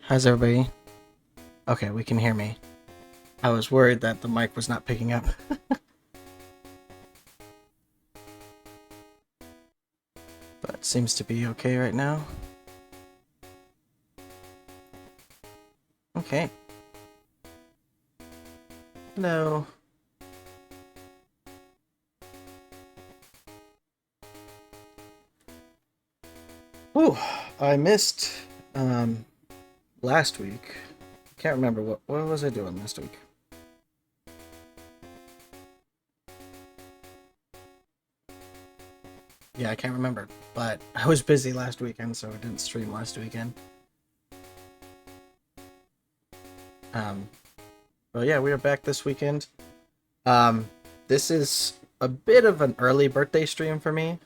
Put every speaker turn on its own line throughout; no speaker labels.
How's everybody? Okay, we can hear me. I was worried that the mic was not picking up. But it seems to be okay right now. Okay. Hello. Whew, I missed last week. Can't remember what was I doing last week. Yeah, I can't remember, but I was busy last weekend, so I didn't stream last weekend. But yeah, we are back this weekend. This is a bit of an early birthday stream for me.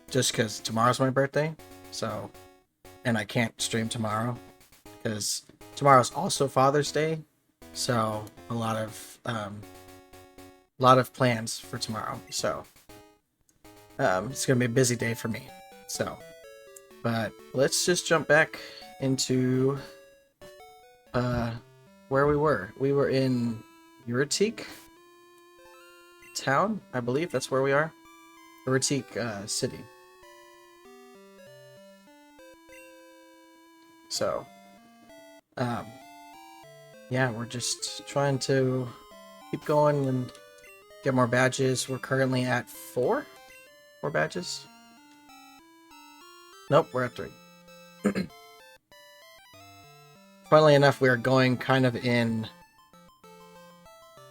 Just because tomorrow's my birthday, so, and I can't stream tomorrow because tomorrow's also Father's Day, so a lot of plans for tomorrow. So, it's gonna be a busy day for me. So, but let's just jump back into where we were. We were in Uritique town, I believe that's where we are. Uritique city. So, yeah, we're just trying to keep going and get more badges. We're currently at 4 badges. Nope, we're at 3. Funnily enough, we are going kind of in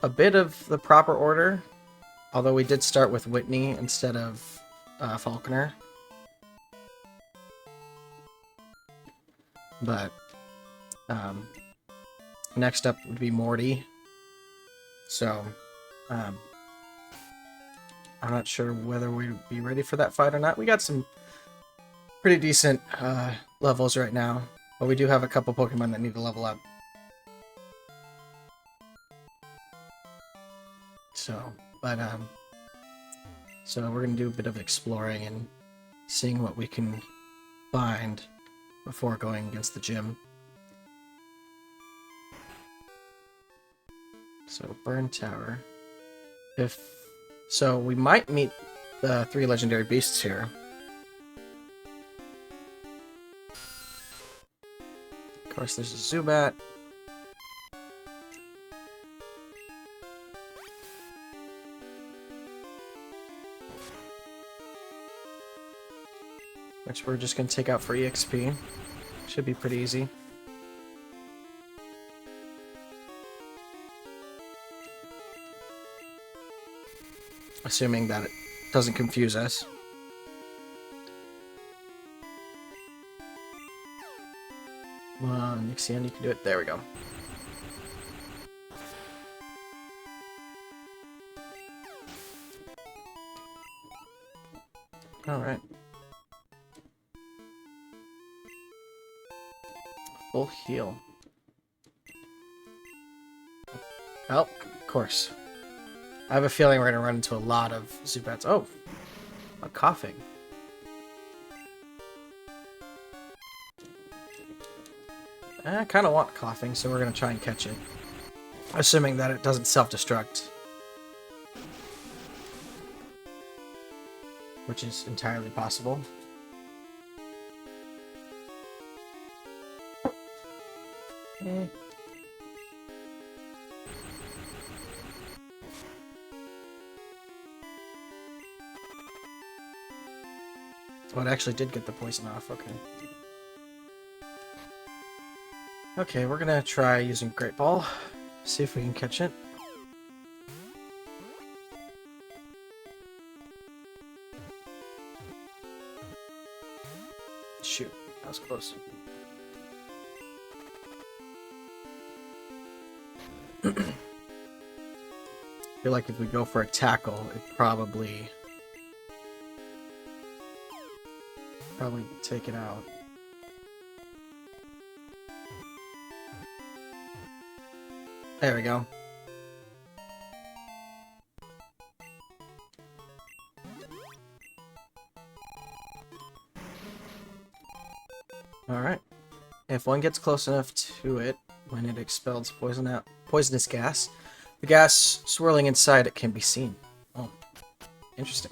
a bit of the proper order, although we did start with Whitney instead of Falconer. But next up would be Morty. So I'm not sure whether we'd be ready for that fight or not. We got some pretty decent levels right now, but we do have a couple Pokemon that need to level up. So, but so we're gonna do a bit of exploring and seeing what we can find before going against the gym. So, Burn Tower. So we might meet the 3 legendary beasts here. Of course, there's a Zubat. Which we're just going to take out for EXP. Should be pretty easy. Assuming that it doesn't confuse us. Come on, Nixian, you can do it. There we go. Alright. Full heal. Oh, of course. I have a feeling we're going to run into a lot of Zubats. Oh! A coughing. I kind of want coughing, so we're going to try and catch it. Assuming that it doesn't self-destruct. Which is entirely possible. Eh. Oh, it actually did get the poison off, okay. Okay, we're gonna try using Great Ball. See if we can catch it. Shoot, that was close. I feel like if we go for a tackle, it probably take it out. There we go. Alright. If one gets close enough to it when it expels poisonous gas, the gas swirling inside it can be seen. Oh, interesting.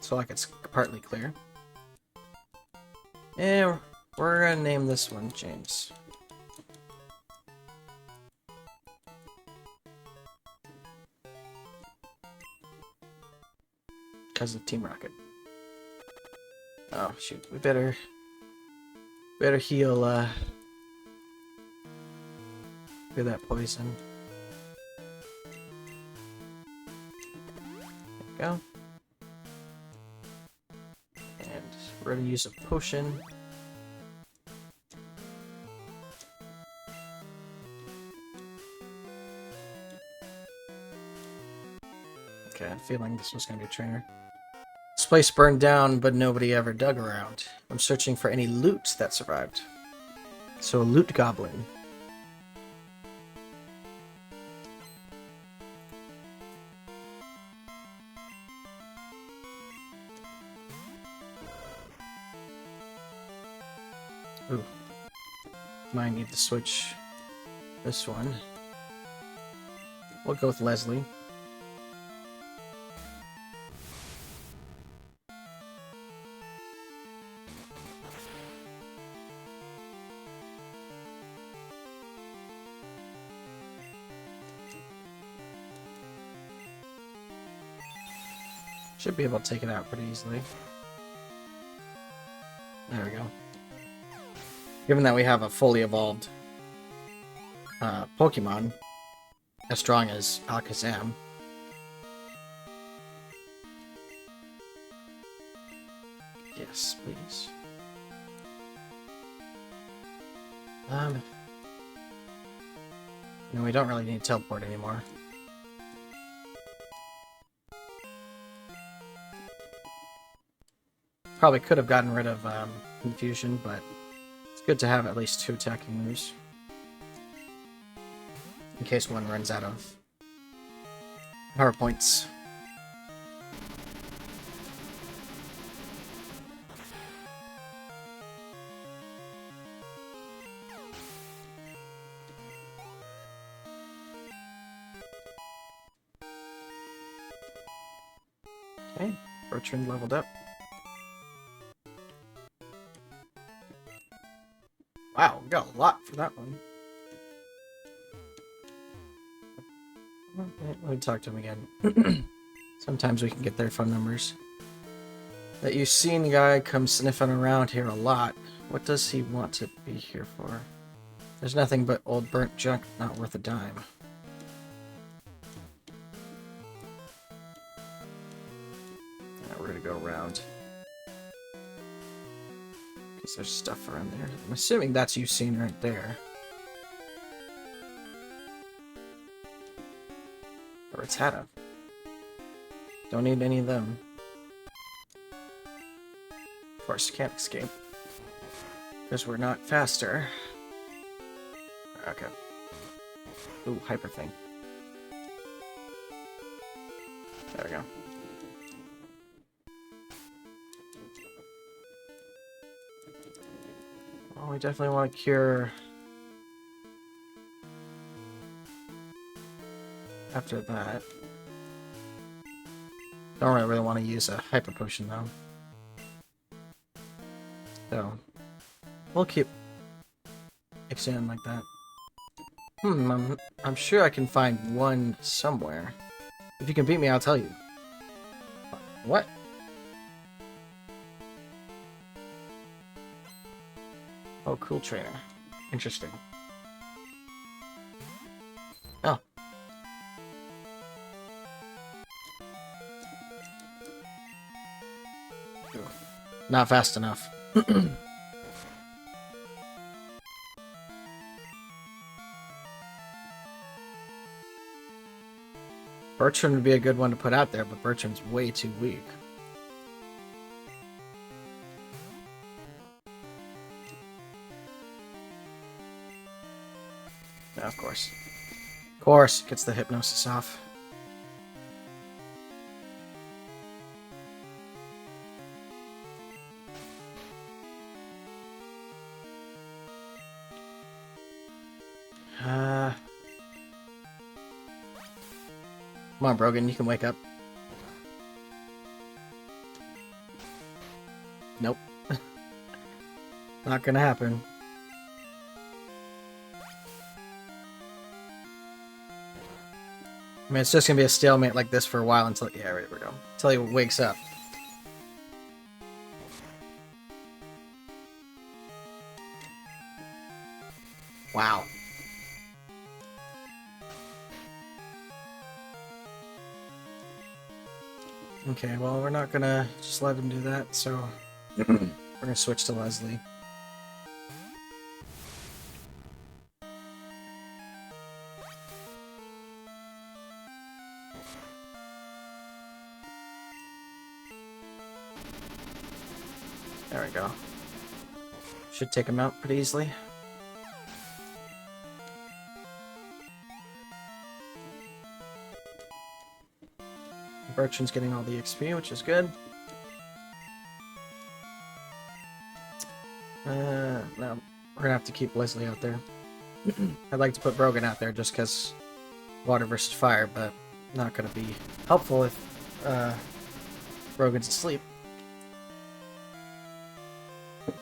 So like it's partly clear. And we're gonna name this one James. Because of Team Rocket. Oh shoot, we better heal that poison. There we go. And we're gonna use a potion. Okay, I'm feeling this was gonna be a trainer. This place burned down, but nobody ever dug around. I'm searching for any loot that survived. So a loot goblin. Ooh. Might need to switch this one. We'll go with Leslie. Should be able to take it out pretty easily. There we go. Given that we have a fully evolved Pokemon as strong as Alakazam. Yes, please. No, we don't really need to teleport anymore. Probably could have gotten rid of Confusion, but it's good to have at least 2 attacking moves. In case one runs out of power points. Okay, Bertrand leveled up. Wow, we got a lot for that one. Let me talk to him again. Sometimes we can get their phone numbers. That Eusine guy comes sniffing around here a lot. What does he want to be here for? There's nothing but old burnt junk, not worth a dime. We're gonna go around. Because there's stuff around there. I'm assuming that's Eusine right there. Or it's Hada. Don't need any of them. Of course, can't escape. Because we're not faster. Okay. Ooh, hyper thing. There we go. Well, we definitely want to cure after that. Don't really want to use a hyper potion though. So we'll keep extending like that. I'm sure I can find one somewhere. If you can beat me, I'll tell you. What? Oh, cool trainer. Interesting. Oh. Not fast enough. Bertrand would be a good one to put out there, but Bertrand's way too weak. Yeah, of course. Of course, gets the hypnosis off. Come on, Brogan, you can wake up. Nope. Not gonna happen. I mean, it's just gonna be a stalemate like this for a while until... Yeah, there we go. Until he wakes up. Wow. Okay, well, we're not gonna just let him do that, so we're gonna switch to Leslie. There we go. Should take him out pretty easily. Bertrand's getting all the XP, which is good. No, we're gonna have to keep Leslie out there. I'd like to put Brogan out there just because water versus fire, but not gonna be helpful if Brogan's asleep. There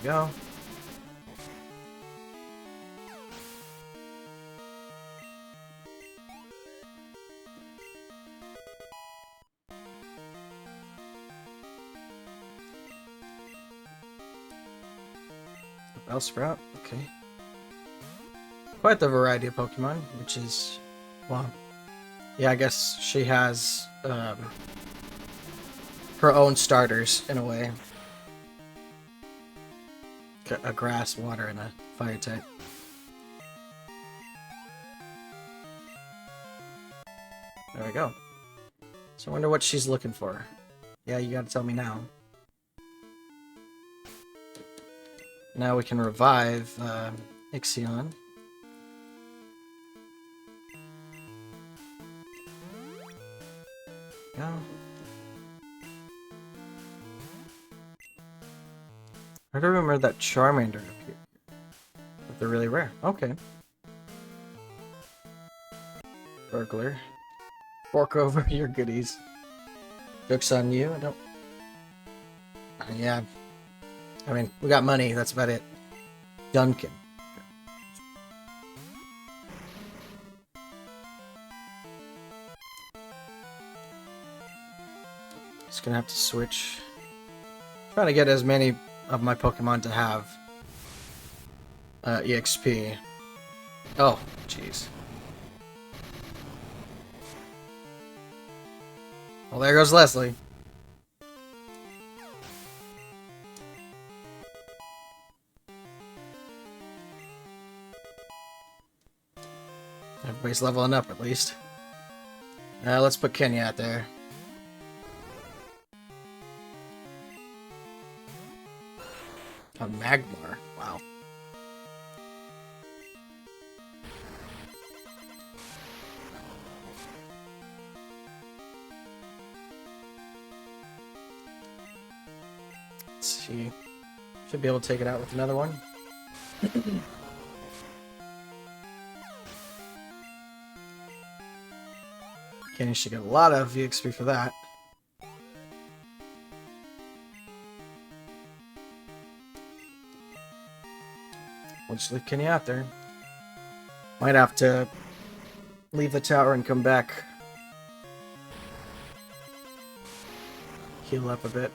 we go. Bellsprout, okay. Quite the variety of Pokemon, which is, well, yeah, I guess she has her own starters in a way. A grass, water, and a fire type. There we go. So I wonder what she's looking for. Yeah, you gotta tell me now. Now we can revive Eusine. Yeah. I don't remember that Charmander appeared. But they're really rare. Okay. Burglar. Fork over your goodies. Joke's on you. I don't... Yeah. I mean, we got money, that's about it. Duncan. Just gonna have to switch. Trying to get as many of my Pokemon to have EXP. Oh, jeez. Well, there goes Leslie. Everybody's leveling up, at least. Let's put Kenya out there. A Magmar. Wow. Let's see. Should be able to take it out with another one. Kenny should get a lot of EXP for that. We'll just leave Kenny out there. Might have to leave the tower and come back. Heal up a bit.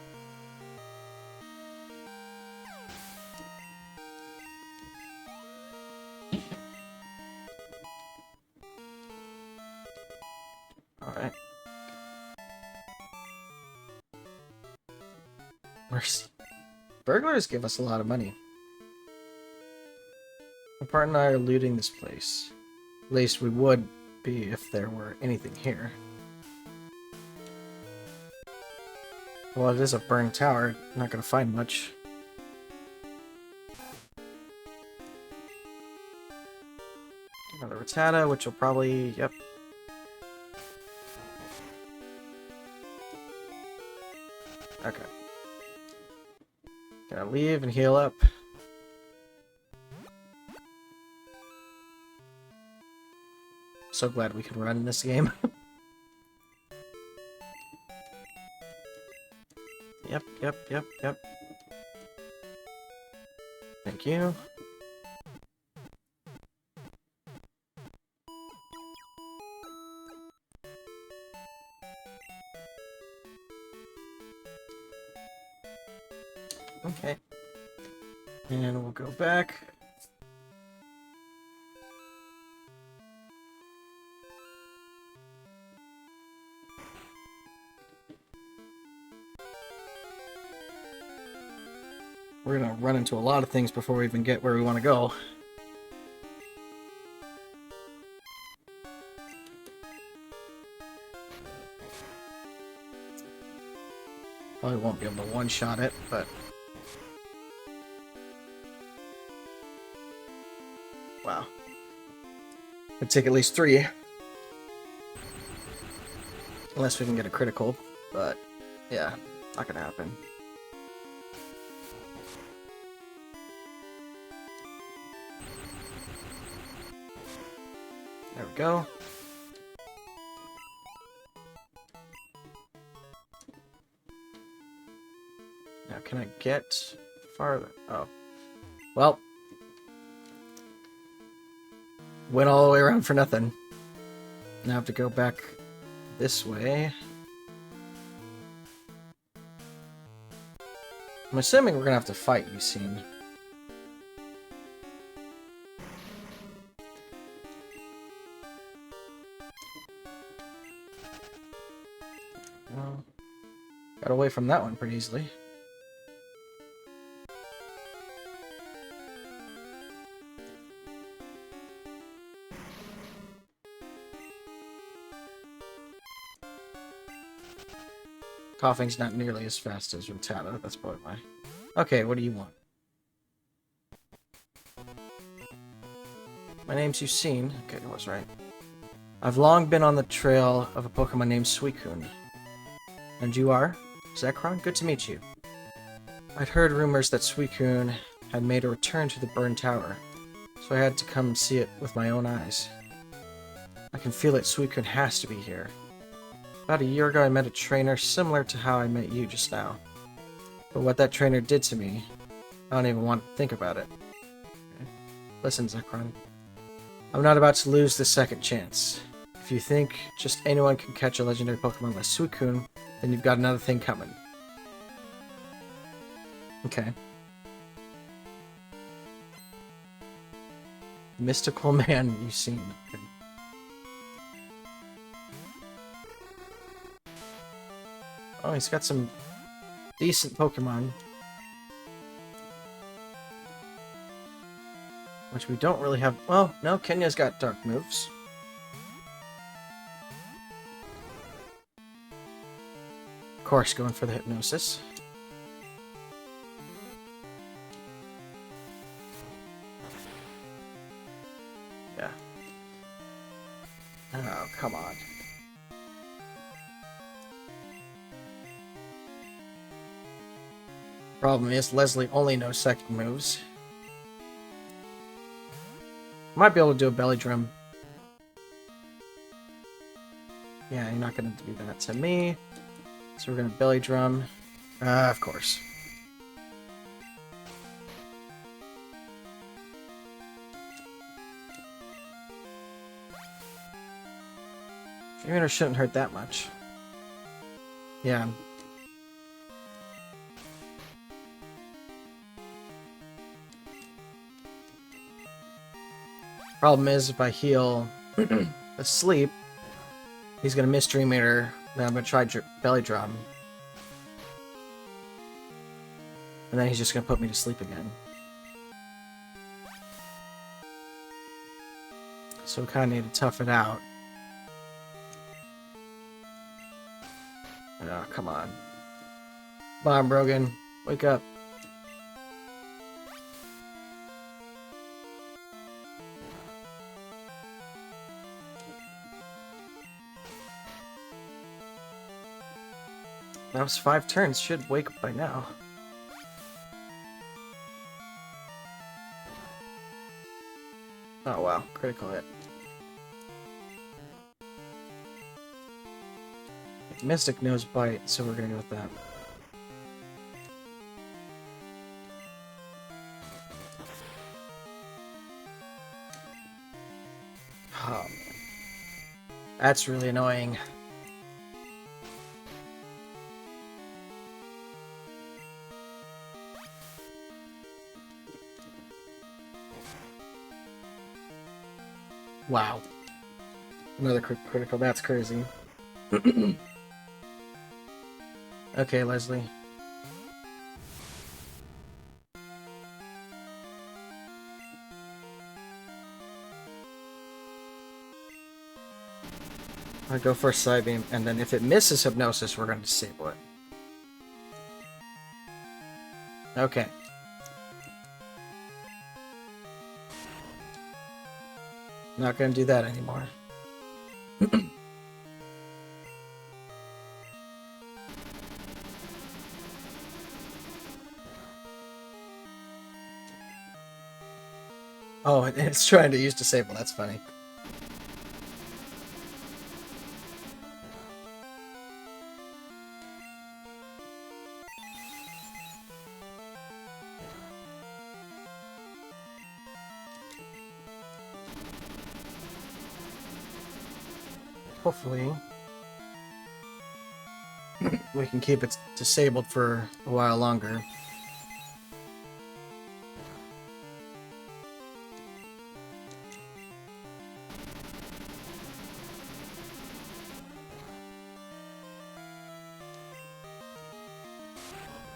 Alright. Mercy. Burglars give us a lot of money. My partner and I are looting this place. At least we would be if there were anything here. Well, it is a burned tower. Not gonna find much. Another Rattata, which will probably... Yep. Okay. Gonna leave and heal up. So glad we can run in this game. Yep. Thank you. Okay. And we'll go back. We're gonna run into a lot of things before we even get where we want to go. Probably won't be able to one-shot it, but... Wow. It'd take at least 3. Unless we can get a critical, but... Yeah, not gonna happen. There we go. Now, can I get farther? Oh. Well. Went all the way around for nothing. Now I have to go back this way. I'm assuming we're gonna have to fight Eusine. Well, got away from that one pretty easily. Coughing's not nearly as fast as Rotata, that's probably why. Okay, what do you want? My name's Eusine. Okay, I was right. I've long been on the trail of a Pokemon named Suicune. And you are? Zekron? Good to meet you. I'd heard rumors that Suicune had made a return to the burned tower, so I had to come and see it with my own eyes. I can feel it. Suicune has to be here. About a year ago, I met a trainer similar to how I met you just now. But what that trainer did to me, I don't even want to think about it. Listen, Zekron. I'm not about to lose this second chance. If you think just anyone can catch a legendary Pokemon like Suicune, then you've got another thing coming. Okay. Mystical man Eusine. Okay. Oh, he's got some decent Pokemon. Which we don't really have... Well, no, Kenya's got dark moves. Of course, going for the Hypnosis. Yeah. Oh, come on. Problem is, Leslie only knows second moves. Might be able to do a belly drum. Yeah, you're not going to do that to me. So we're going to belly drum. Of course. Maybe it shouldn't hurt that much. Yeah. Problem is, if I heal asleep, he's gonna Mystery Meter, then I'm gonna try belly drum. And then he's just gonna put me to sleep again. So we kinda need to tough it out. Oh, come on. Come on, Brogan. Wake up. That was 5 turns. Should wake up by now. Oh wow, critical hit. Mystic Nose Bite, so we're gonna go with that. Oh, that's really annoying. Wow. Another critical, that's crazy. Okay, Leslie. I go for a side beam, and then if it misses hypnosis, we're going to disable it. Okay. Not going to do that anymore. Oh, it's trying to use disable. That's funny. Hopefully, we can keep it disabled for a while longer.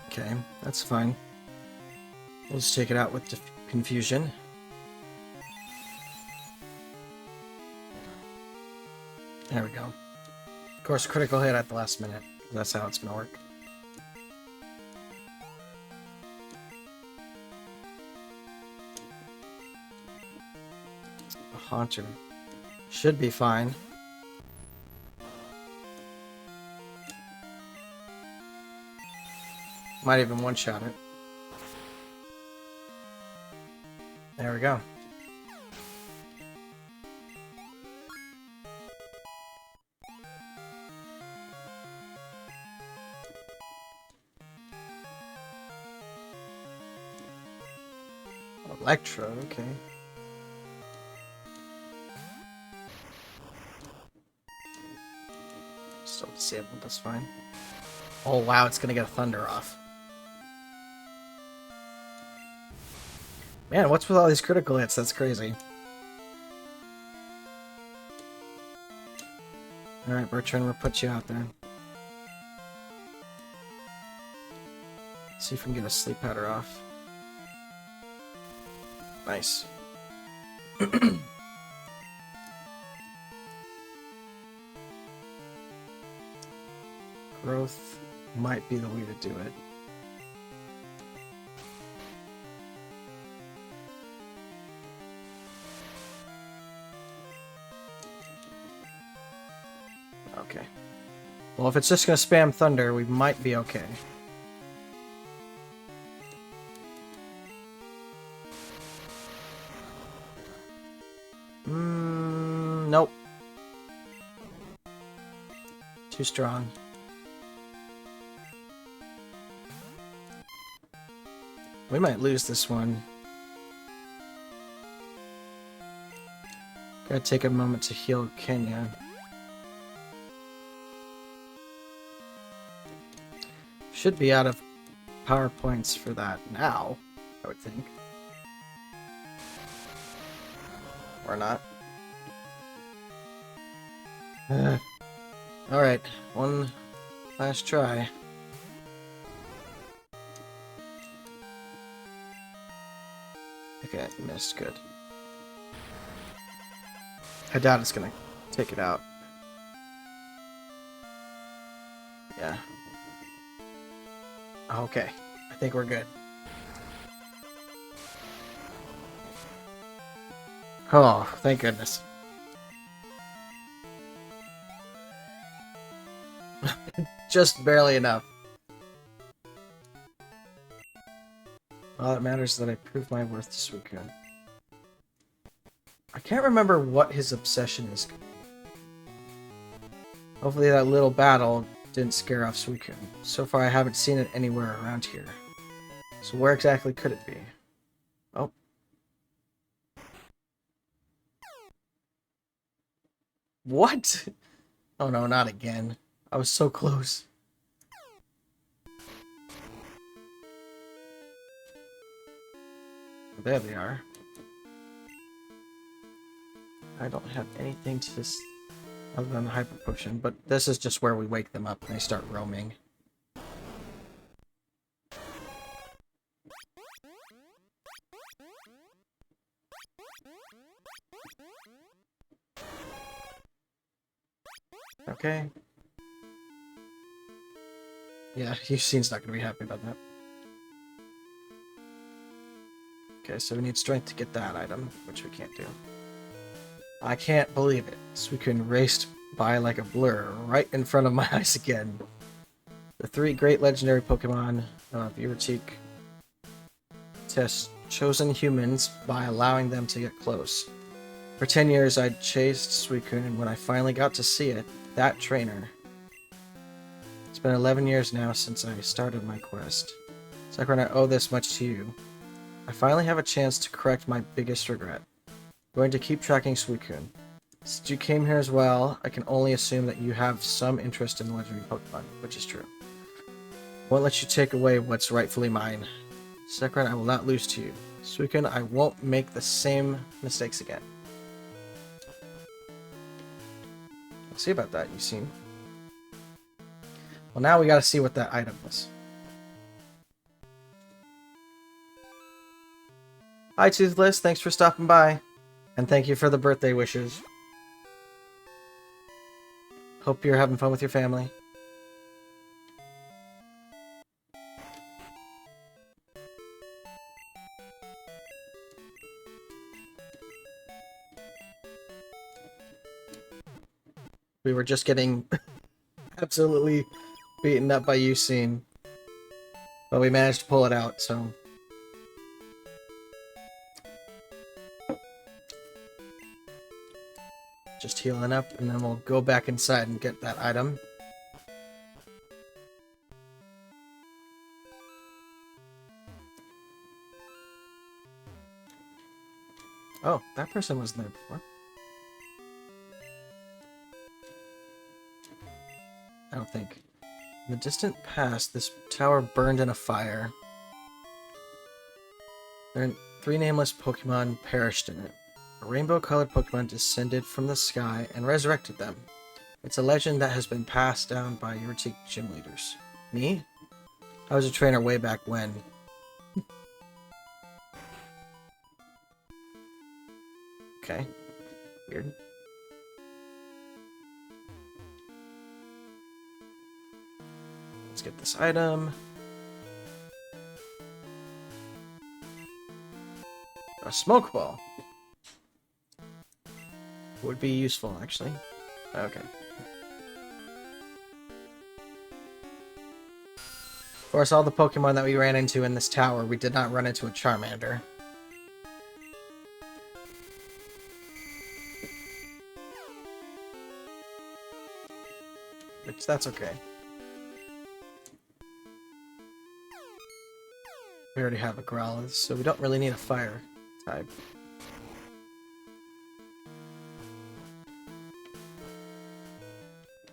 Okay, that's fine. We'll just take it out with confusion. There we go. Of course, critical hit at the last minute. That's how it's gonna work. A Haunter should be fine. Might even one-shot it. There we go. Electro, okay. Still disabled, that's fine. Oh wow, it's gonna get a Thunder off. Man, what's with all these critical hits? That's crazy. Alright, Bertrand, we'll put you out there. See if we can get a sleep powder off. Nice. Growth might be the way to do it. Okay. Well, if it's just going to spam Thunder, we might be okay. Nope. Too strong. We might lose this one. Gotta take a moment to heal Kenya. Should be out of power points for that now, I would think. Or not. Alright, one last try. Okay, missed, good. I doubt it's gonna take it out. Yeah. Okay, I think we're good. Oh, thank goodness. Just barely enough. All that matters is that I proved my worth to Suicune. I can't remember what his obsession is. Hopefully that little battle didn't scare off Suicune. So far, I haven't seen it anywhere around here. So where exactly could it be? Oh. What? Oh no, not again. I was so close. There they are. I don't have anything to this other than the hyper potion, but this is just where we wake them up and they start roaming. Okay. Yeah, Eusine's not going to be happy about that. Okay, so we need strength to get that item, which we can't do. I can't believe it. Suicune raced by like a blur, right in front of my eyes again. The 3 great legendary Pokemon of Euretique test chosen humans by allowing them to get close. For 10 years, I'd chased Suicune, and when I finally got to see it, that trainer. It's been 11 years now since I started my quest. Zekron, I owe this much to you. I finally have a chance to correct my biggest regret. I'm going to keep tracking Suicune. Since you came here as well, I can only assume that you have some interest in the legendary Pokemon, which is true. I won't let you take away what's rightfully mine. Zekron, I will not lose to you. Suicune, I won't make the same mistakes again. We'll see about that, Eusine. Well, now we gotta see what that item was. Hi, Toothless. Thanks for stopping by. And thank you for the birthday wishes. Hope you're having fun with your family. We were just getting absolutely beaten up by Eusine. But we managed to pull it out, so... Just healing up, and then we'll go back inside and get that item. Oh, that person was there before. I don't think. In the distant past, this tower burned in a fire. 3 nameless Pokemon perished in it. A rainbow-colored Pokemon descended from the sky and resurrected them. It's a legend that has been passed down by Euretique gym leaders. Me? I was a trainer way back when. Okay. Weird. Let's get this item. A smoke ball. Would be useful, actually. Okay. Of course, all the Pokemon that we ran into in this tower, we did not run into a Charmander. Which, that's okay. We already have a Growlithe, so we don't really need a fire type.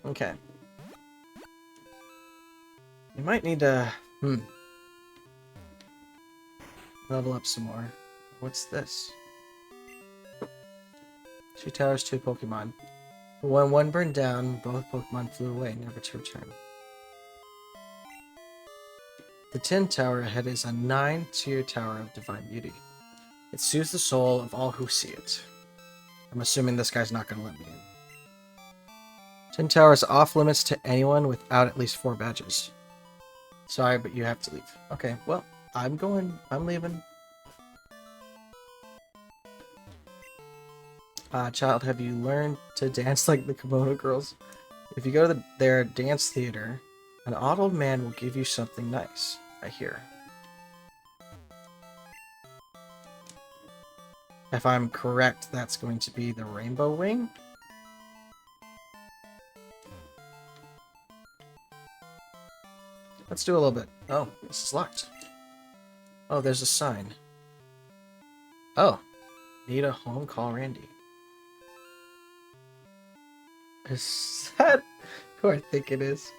Okay. You might need to... level up some more. What's this? 2 towers, 2 Pokemon. When one burned down, both Pokemon flew away, never to return. The 10 tower ahead is a 9-tier tower of divine beauty. It soothes the soul of all who see it. I'm assuming this guy's not going to let me in. 10 towers off limits to anyone without at least 4 badges. Sorry, but you have to leave. Okay, well, I'm leaving. Child, have you learned to dance like the Kimono girls? If you go to their dance theater, an odd man will give you something nice, I hear. If I'm correct, that's going to be the Rainbow Wing? Let's do a little bit. Oh, this is locked. Oh, there's a sign. Oh, need a home, call Randy. Is that who I think it is?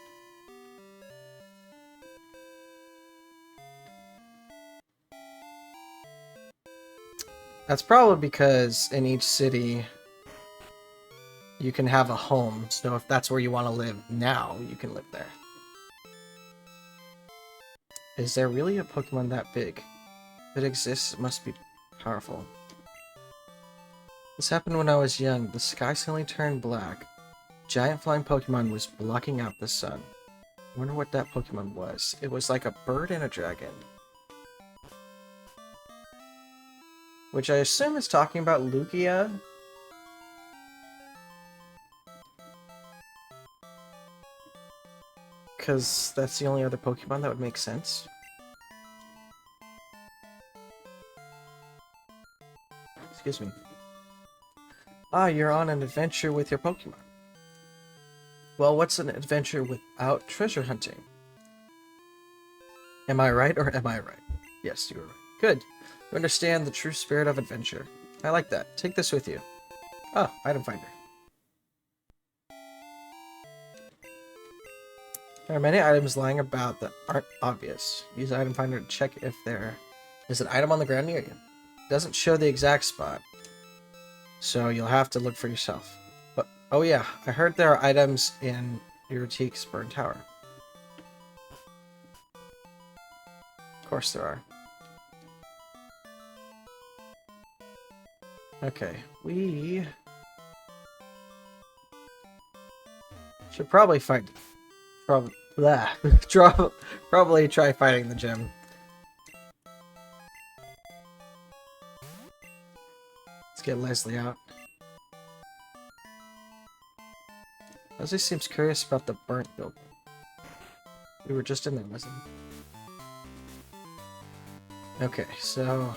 That's probably because in each city you can have a home, so if that's where you want to live now, you can live there. Is there really a Pokemon that big? If it exists, it must be powerful. This happened when I was young. The sky suddenly turned black. Giant flying Pokemon was blocking out the sun. I wonder what that Pokemon was. It was like a bird and a dragon. Which I assume is talking about Lugia. Because that's the only other Pokemon that would make sense. Excuse me. Ah, you're on an adventure with your Pokemon. Well, what's an adventure without treasure hunting? Am I right or am I right? Yes, you are right. Good. You understand the true spirit of adventure. I like that. Take this with you. Oh, item finder. There are many items lying about that aren't obvious. Use item finder to check if there is an item on the ground near you. It doesn't show the exact spot, so you'll have to look for yourself. But oh yeah, I heard there are items in Uritik's burned tower. Of course there are. Okay, we should probably fight. Probably try fighting the gym. Let's get Leslie out. Leslie seems curious about the burnt building. We were just in there, wasn't we? Okay, so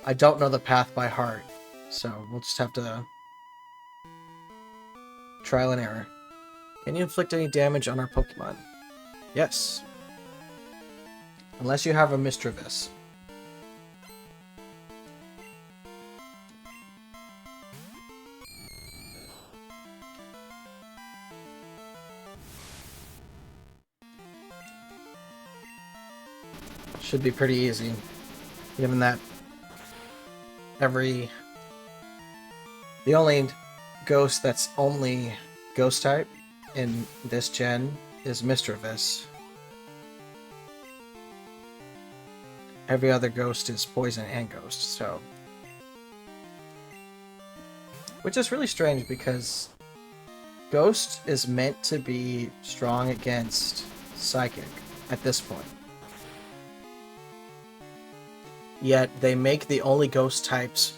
I don't know the path by heart, so we'll just have to trial and error. Can you inflict any damage on our Pokemon? Yes. Unless you have a Mischievous. Should be pretty easy, given that the only ghost that's only ghost type in this gen is Mischievous. Every other ghost is poison and ghost, so. Which is really strange because ghost is meant to be strong against psychic at this point. Yet they make the only ghost types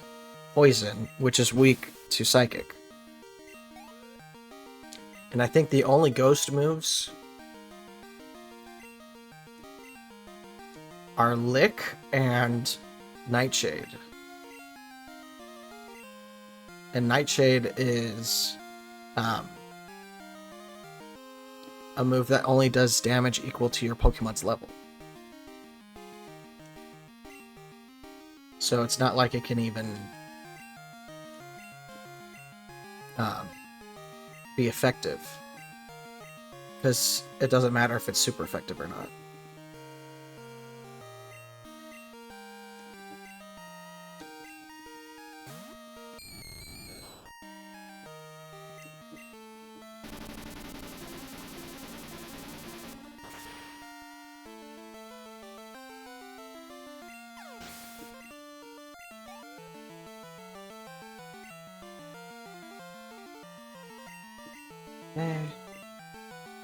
poison, which is weak to psychic. And I think the only ghost moves are Lick and Nightshade. And Nightshade is a move that only does damage equal to your Pokemon's level. So it's not like it can even be effective. Because it doesn't matter if it's super effective or not.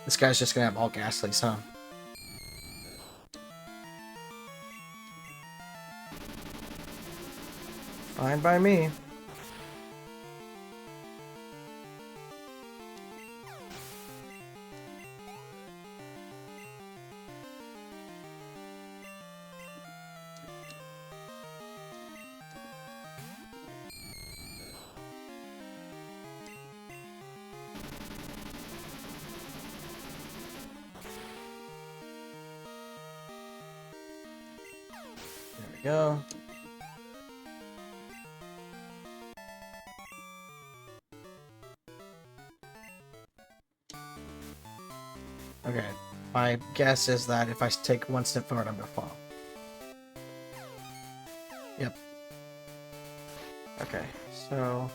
This guy's just gonna have all Ghastlies, huh? Fine by me. go. Okay, my guess is that if I take one step forward, I'm gonna fall. Yep. Okay, so...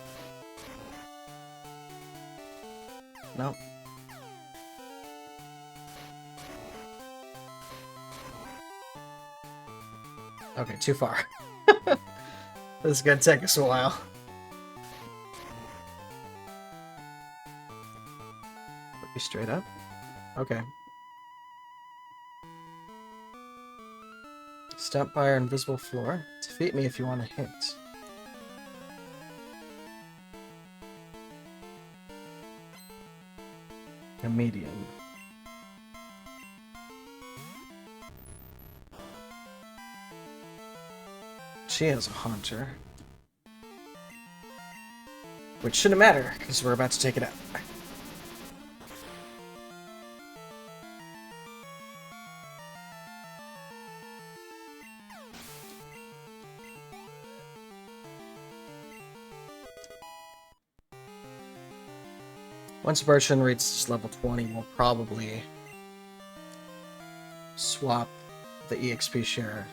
Nope. Okay, too far. This is gonna take us a while. Put you straight up? Okay. Step by our invisible floor. Defeat me if you want a hint. A medium. She has a haunter. Which shouldn't matter, because we're about to take it out. Once Bertrand reaches level 20, we'll probably swap the EXP share.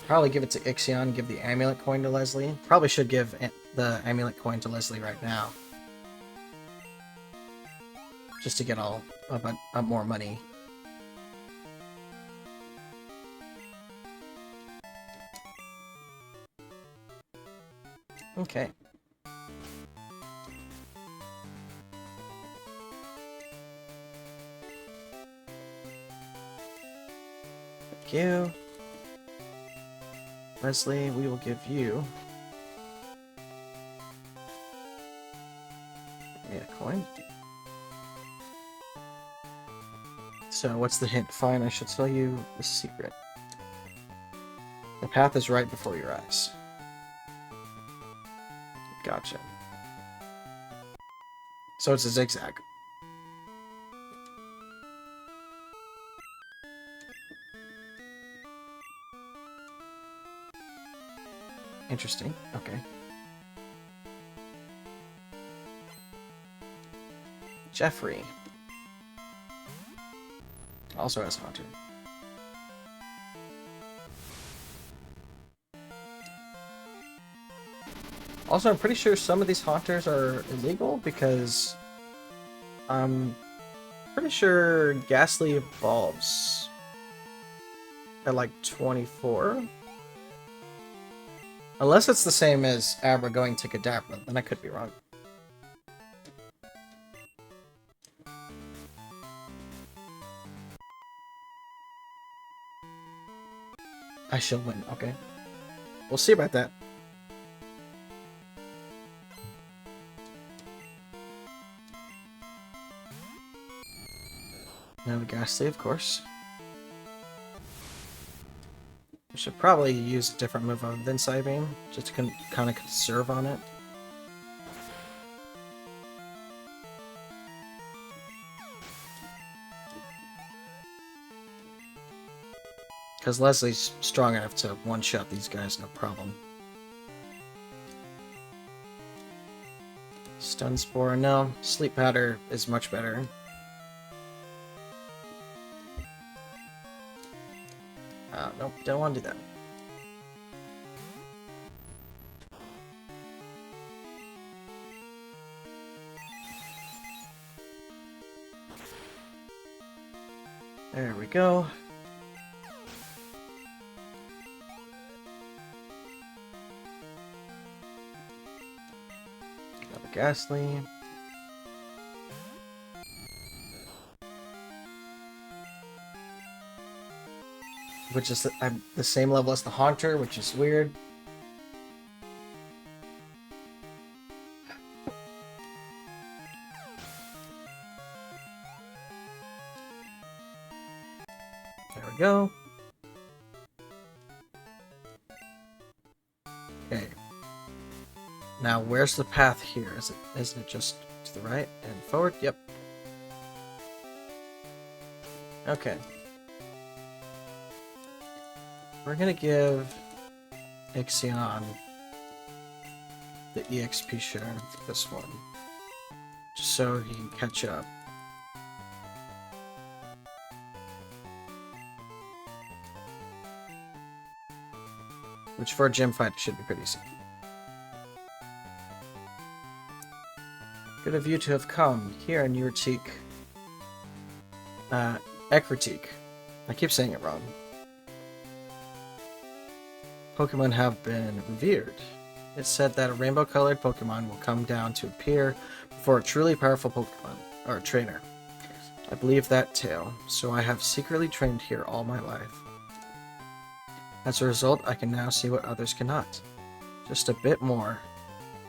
Probably give it to Ixion, give the amulet coin to Leslie. Probably should give the amulet coin to Leslie right now. Just to get all up more money. Okay. Thank you. Leslie, we will give you a coin. So, what's the hint? Fine, I should tell you the secret. The path is right before your eyes. Gotcha. So it's a zigzag. Interesting. Okay. Jeffrey. Also has Haunter. Also, I'm pretty sure some of these Haunters are illegal because I'm pretty sure Ghastly evolves at like 24. Unless it's the same as Abra going to Kadabra, then I could be wrong. I shall win, okay. We'll see about that. Now the Ghastly, of course. I should probably use a different move other than Psybeam, just to kind of conserve on it. Because Leslie's strong enough to one-shot these guys, no problem. Stun Spore, no. Sleep Powder is much better. Nope, don't want to do that. There we go. Got the Ghastly. Which is the same level as the Haunter, which is weird. There we go. Okay. Now, where's the path here? Isn't it just To the right and forward. Yep. Okay. We're gonna give Eusine the EXP share of this one, just so he can catch up. Which for a gym fight should be pretty easy. Good of you to have come here in Ekritique. Ekritique. I keep saying it wrong. Pokemon have been revered. It's said that a rainbow-colored Pokemon will come down to appear before a truly powerful Pokemon, or trainer. I believe that tale, so I have secretly trained here all my life. As a result, I can now see what others cannot. Just a bit more.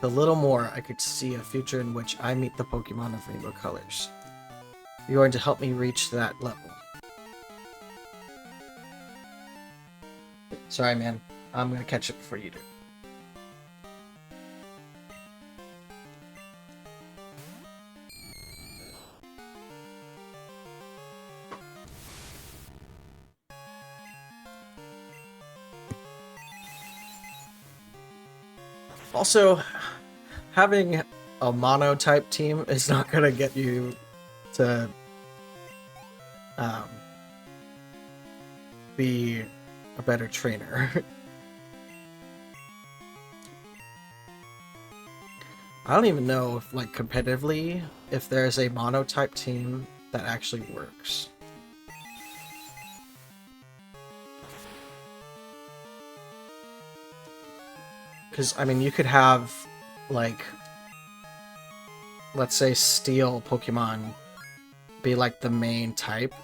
A little more, I could see a future in which I meet the Pokemon of rainbow colors. You're going to help me reach that level. Sorry, man. I'm going to catch it before you do. Also, having a mono-type team is not going to get you to be a better trainer. I don't even know if, like, competitively, if there's a mono-type team that actually works. Because, I mean, you could have, like, let's say Steel Pokemon be, like, the main type,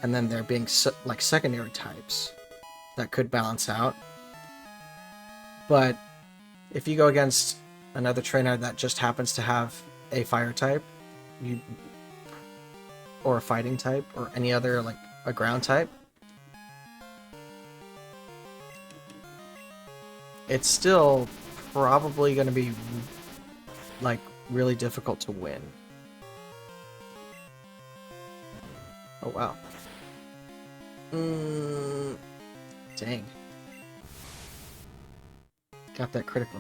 and then there being, like, secondary types that could balance out. But if you go against another trainer that just happens to have a fire type, or a fighting type, or any other, like, a ground type, it's still probably going to be, like, really difficult to win. Oh, wow. Dang. Got that critical.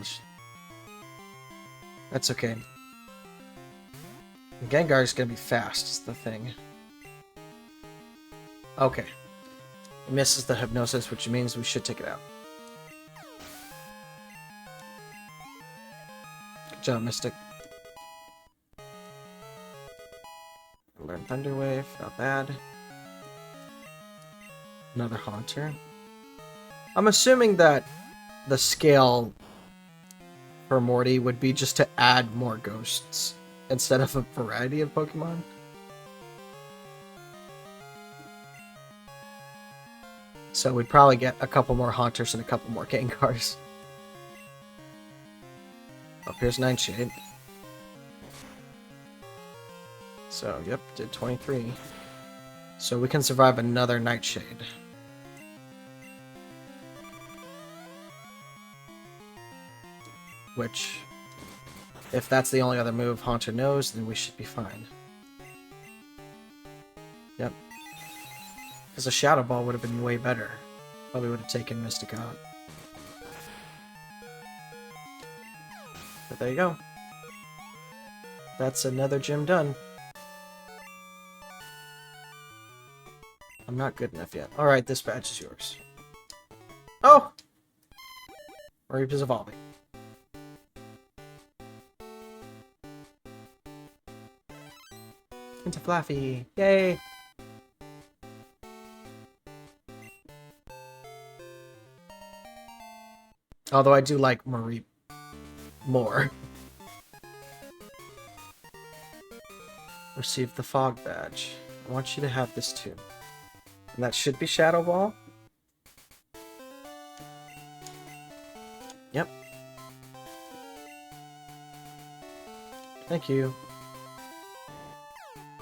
That's okay. Gengar is going to be fast, is the thing. Okay. It misses the hypnosis, which means we should take it out. Good job, Mystic. Learn Thunder Wave, not bad. Another Haunter. I'm assuming that the scale for Morty would be just to add more ghosts instead of a variety of Pokemon. So we'd probably get a couple more Haunters and a couple more Gengars. Oh, here's Nightshade. So, yep, did 23. So we can survive another Nightshade. Which, if that's the only other move Haunter knows, then we should be fine. Yep. Because a Shadow Ball would have been way better. Probably would have taken Mystic out. But there you go. That's another gym done. I'm not good enough yet. Alright, this badge is yours. Oh! Mareep is evolving. Into Flaffy. Yay! Although I do like Mareep more. Receive the Fog Badge. I want you to have this too. And that should be Shadow Ball. Yep. Thank you.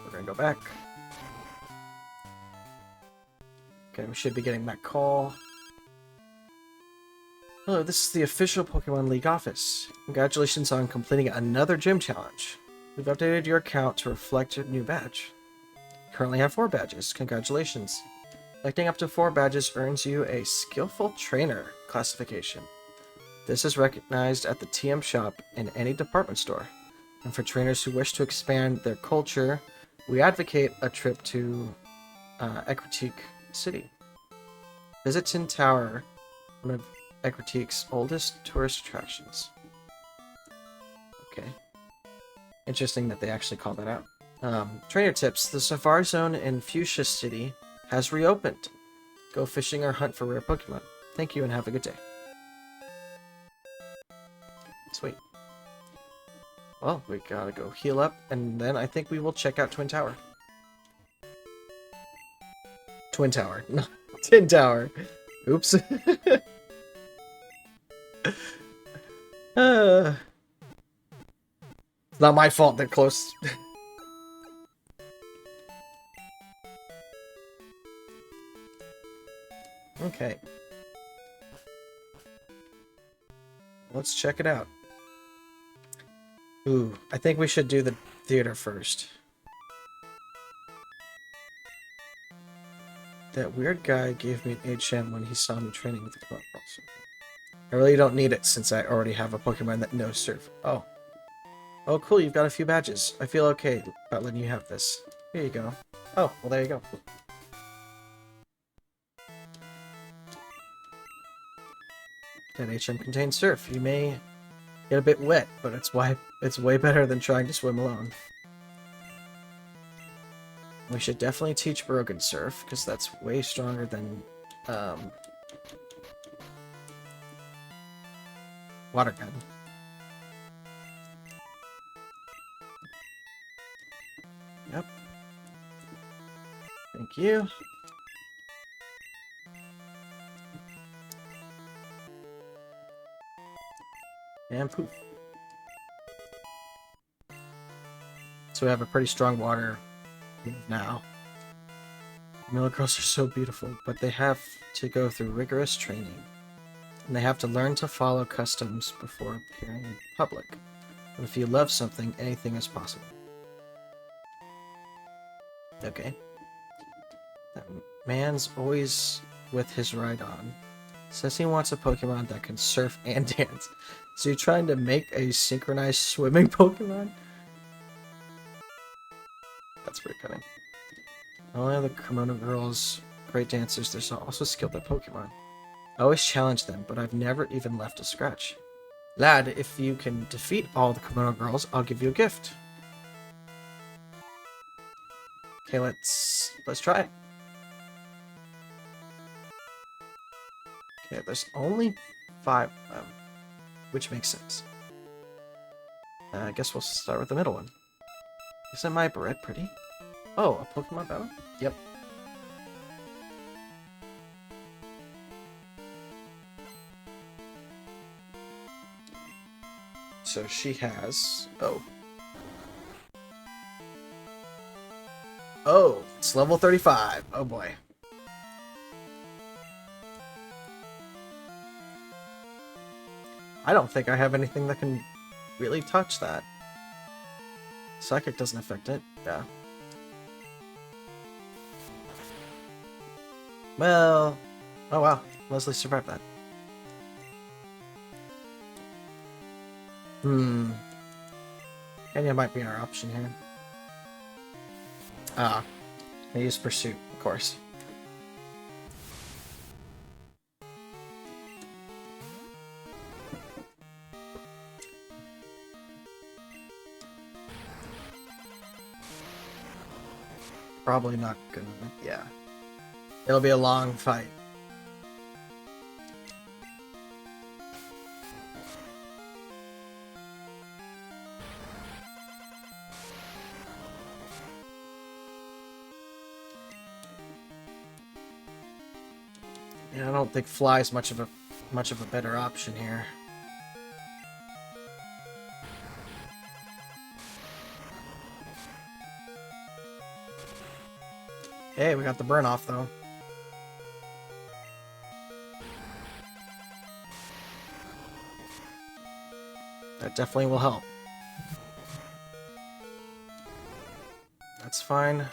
We're gonna go back. Okay, we should be getting that call. Hello, this is the official Pokemon League office. Congratulations on completing another gym challenge. We've updated your account to reflect your new badge. You currently have 4 badges. Congratulations. Collecting up to 4 badges earns you a Skillful Trainer classification. This is recognized at the TM shop in any department store. And for trainers who wish to expand their culture, we advocate a trip to Ecritique City. Visit Tin Tower, one of Ecritique's oldest tourist attractions. Okay. Interesting that they actually call that out. Trainer tips. The Safari Zone in Fuchsia City has reopened. Go fishing or hunt for rare Pokemon. Thank you and have a good day. Sweet. Well, we gotta go heal up, and then I think we will check out Twin Tower. Twin Tower. No, Tin Tower. Oops. It's not my fault they're close. Okay. Let's check it out. Ooh, I think we should do the theater first. That weird guy gave me an HM when he saw me training with the Pokemon. I really don't need it since I already have a Pokemon that knows Surf. Oh. Oh, cool, you've got a few badges. I feel okay about letting you have this. Here you go. Oh, well, there you go. That HM contains Surf. You may get a bit wet, but it's way better than trying to swim alone. We should definitely teach Brogan Surf, because that's way stronger than Water Gun. Yep. Thank you. And poof. So we have a pretty strong water move now. Miller girls are so beautiful, but they have to go through rigorous training. And they have to learn to follow customs before appearing in public. But if you love something, anything is possible. Okay. That man's always with his ride on. Says he wants a Pokemon that can surf and dance. So you're trying to make a synchronized swimming Pokemon? That's pretty funny. Not only are the Kimono girls great dancers, they're also skilled at Pokemon. I always challenge them, but I've never even left a scratch. Lad, if you can defeat all the Kimono girls, I'll give you a gift. Okay, let's try it. Okay, there's only 5 of them, which makes sense. I guess we'll start with the middle one. Isn't my beret pretty? Oh, a Pokemon battle? Yep. So she has... Oh, it's level 35. Oh boy. I don't think I have anything that can really touch that. Psychic doesn't affect it. Yeah. Well... Oh wow. Leslie survived that. Kenya might be our option here. I use Pursuit, of course. Probably not gonna... Yeah. It'll be a long fight. Yeah, I don't think Fly's much of a better option here. Hey, we got the burn off though. That definitely will help. fine.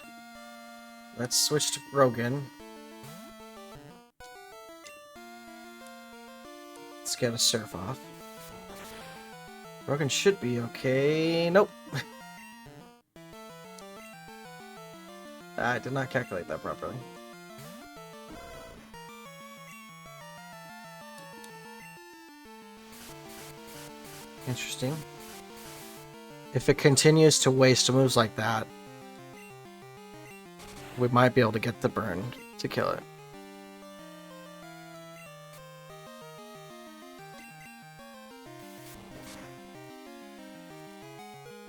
Let's switch to Rogan. Let's get a surf off. Rogan should be okay. Nope. I did not calculate that properly. Interesting. If it continues to waste moves like that, we might be able to get the burn to kill it.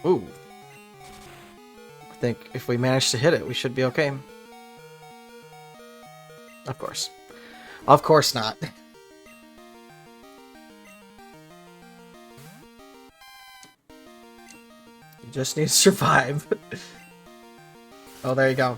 Ooh. I think if we manage to hit it, we should be okay. Of course. Of course not. You just need to survive. Oh, there you go.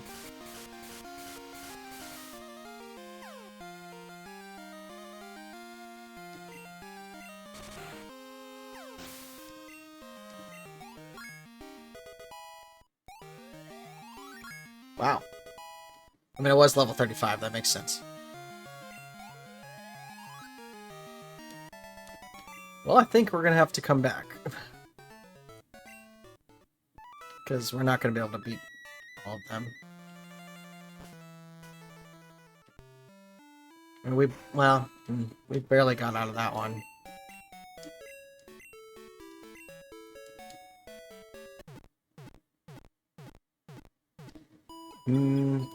Wow. I mean, it was level 35. That makes sense. Well, I think we're going to have to come back. Because we're not going to be able to beat all of them. And we barely got out of that one.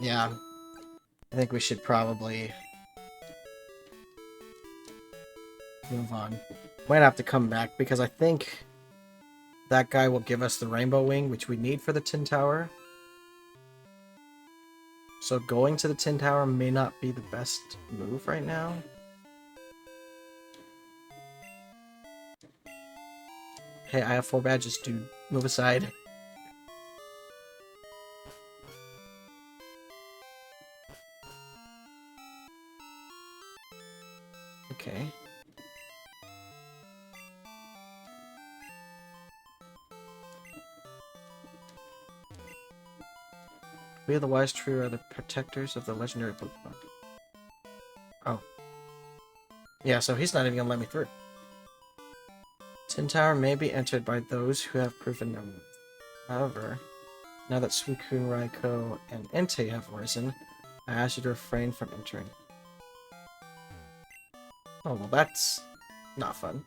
Yeah. I think we should probably move on. Might have to come back because I think that guy will give us the rainbow wing, which we need for the Tin Tower. So going to the Tin Tower may not be the best move right now. Hey, I have 4 badges, dude. Move aside. Okay. We of the Wise Tree are the protectors of the legendary Pokemon. Oh. Yeah, so he's not even gonna let me through. Tin Tower may be entered by those who have proven them. However, now that Suicune, Raikou, and Entei have risen, I ask you to refrain from entering. Oh, well that's not fun.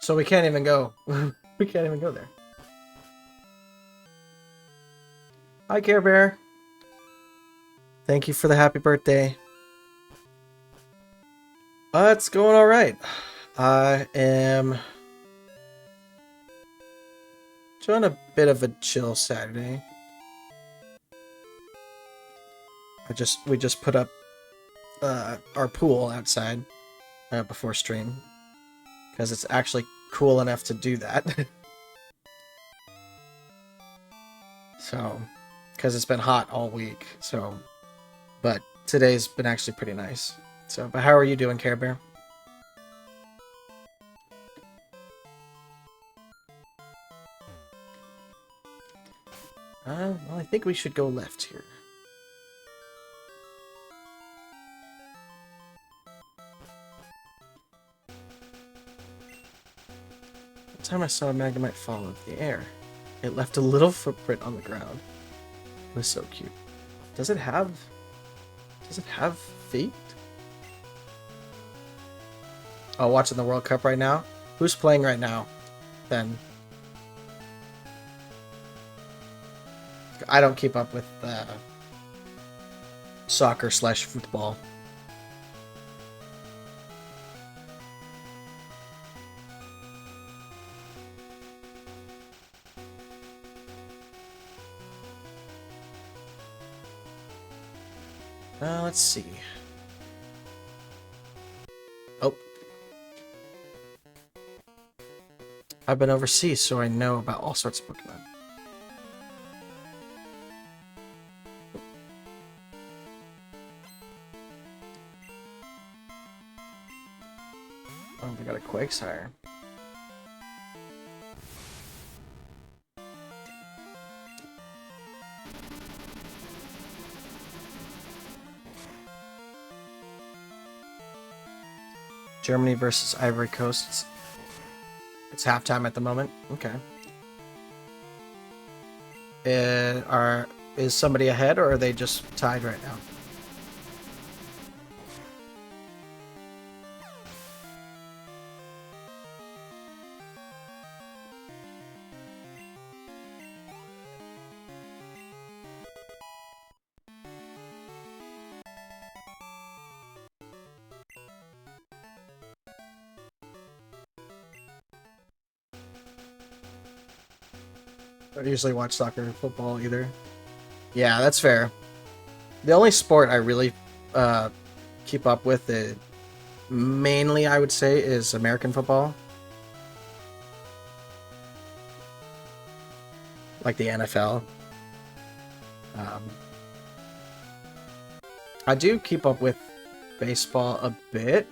So we can't even go. We can't even go there. Hi, Care Bear. Thank you for the happy birthday. It's going alright. I am doing a bit of a chill Saturday. We just put up our pool outside before stream because it's actually cool enough to do that. So, because it's been hot all week, so, but today's been actually pretty nice. So, but how are you doing, Care Bear? Well, I think we should go left here. The time I saw a Magnemite fall into the air, it left a little footprint on the ground. It was so cute. Does it have feet? Oh, watching the World Cup right now? Who's playing right now, then? I don't keep up with soccer / football. Let's see. Oh. I've been overseas, so I know about all sorts of Pokemon. Oh, we got a Quagsire. Germany versus Ivory Coast. It's halftime at the moment. Okay. Is somebody ahead, or are they just tied right now? I don't usually watch soccer or football either. Yeah, that's fair. The only sport I really keep up with, mainly I would say, is American football. Like the NFL. I do keep up with baseball a bit,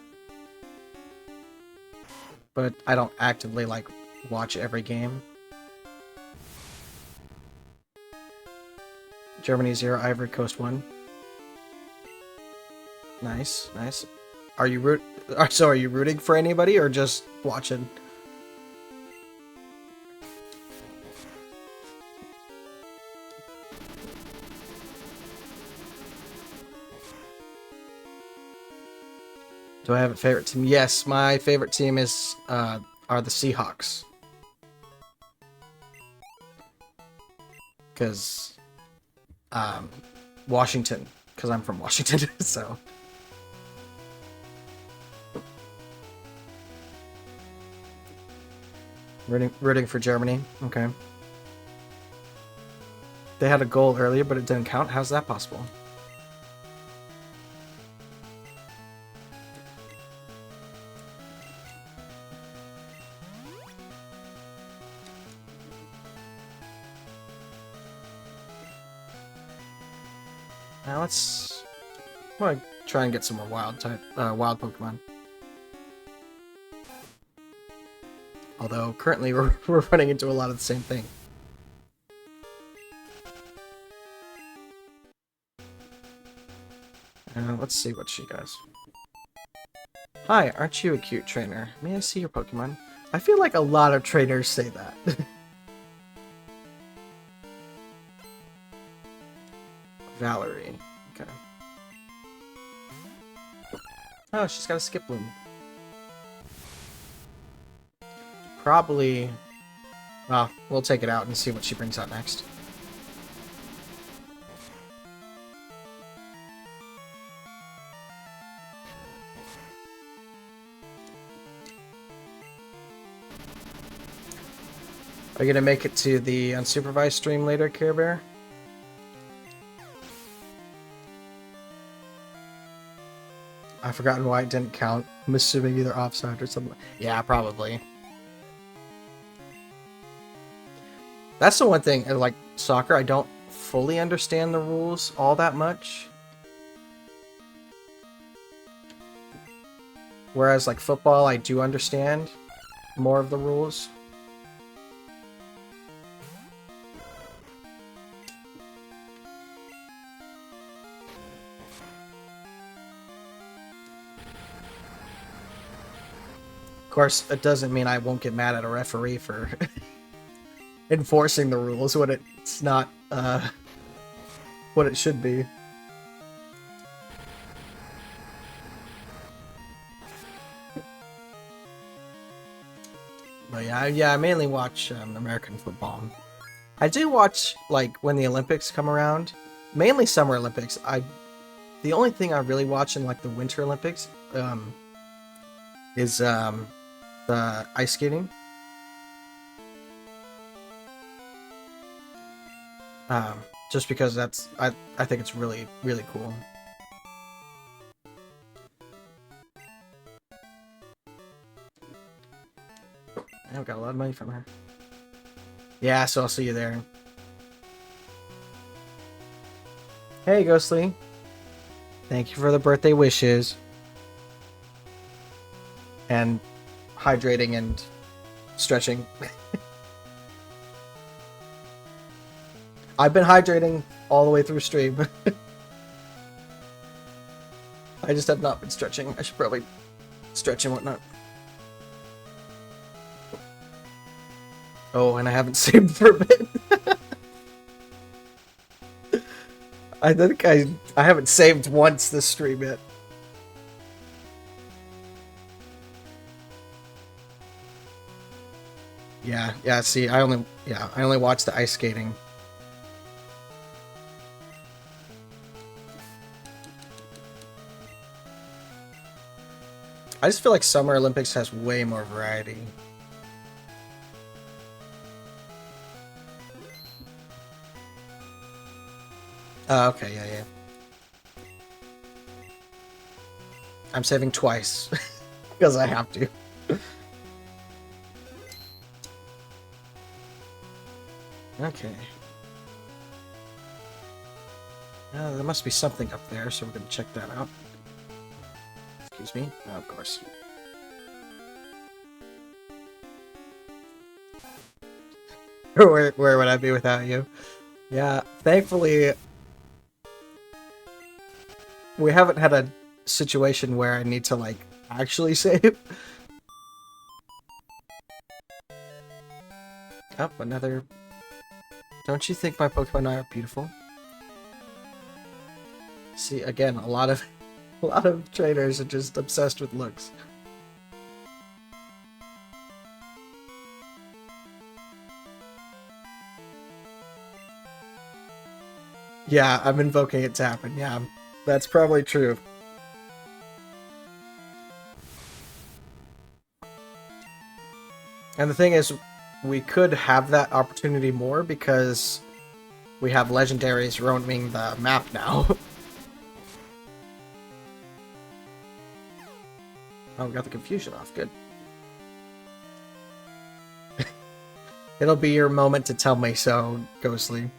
but I don't actively like watch every game. Germany 0, Ivory Coast 1. Nice, nice. Are you rooting for anybody or just watching? Do I have a favorite team? Yes, my favorite team is are the Seahawks. Because Washington, because I'm from Washington, so. Rooting for Germany. Okay. They had a goal earlier, but it didn't count. How's that possible? Now let's try and get some more wild Pokemon. Although currently we're running into a lot of the same thing. Let's see what she does. Hi, aren't you a cute trainer? May I see your Pokemon? I feel like a lot of trainers say that. Valerie. Okay. Oh, she's got a Skip Bloom. Probably... Well, we'll take it out and see what she brings out next. Are you gonna make it to the unsupervised stream later, Care Bear? I've forgotten why it didn't count. I'm assuming either offside or something. Yeah, probably. That's the one thing, like soccer, I don't fully understand the rules all that much. Whereas like football, I do understand more of the rules. Of course, it doesn't mean I won't get mad at a referee for enforcing the rules when it's not what it should be. But yeah, I mainly watch American football. I do watch like when the Olympics come around, mainly Summer Olympics. The only thing I really watch in like the Winter Olympics is the ice skating. Just because I think it's really, really cool. I've got a lot of money from her. Yeah, so I'll see you there. Hey, Ghostly. Thank you for the birthday wishes. And hydrating and stretching. I've been hydrating all the way through stream. I just have not been stretching. I should probably stretch and whatnot. Oh, and I haven't saved for a bit. I think I haven't saved once this stream yet. Yeah, see, I only watched the ice skating. I just feel like Summer Olympics has way more variety. Okay, yeah. I'm saving twice because I have to. Okay. There must be something up there, so we're going to check that out. Excuse me? Oh, of course. Where would I be without you? Yeah, thankfully, we haven't had a situation where I need to, like, actually save. Oh, another... Don't you think my Pokemon are beautiful? See, again, a lot of trainers are just obsessed with looks. Yeah, I'm invoking it to happen. Yeah, that's probably true. And the thing is, we could have that opportunity more because we have legendaries roaming the map now. Oh, we got the confusion off. Good. It'll be your moment to tell me so, Ghostly.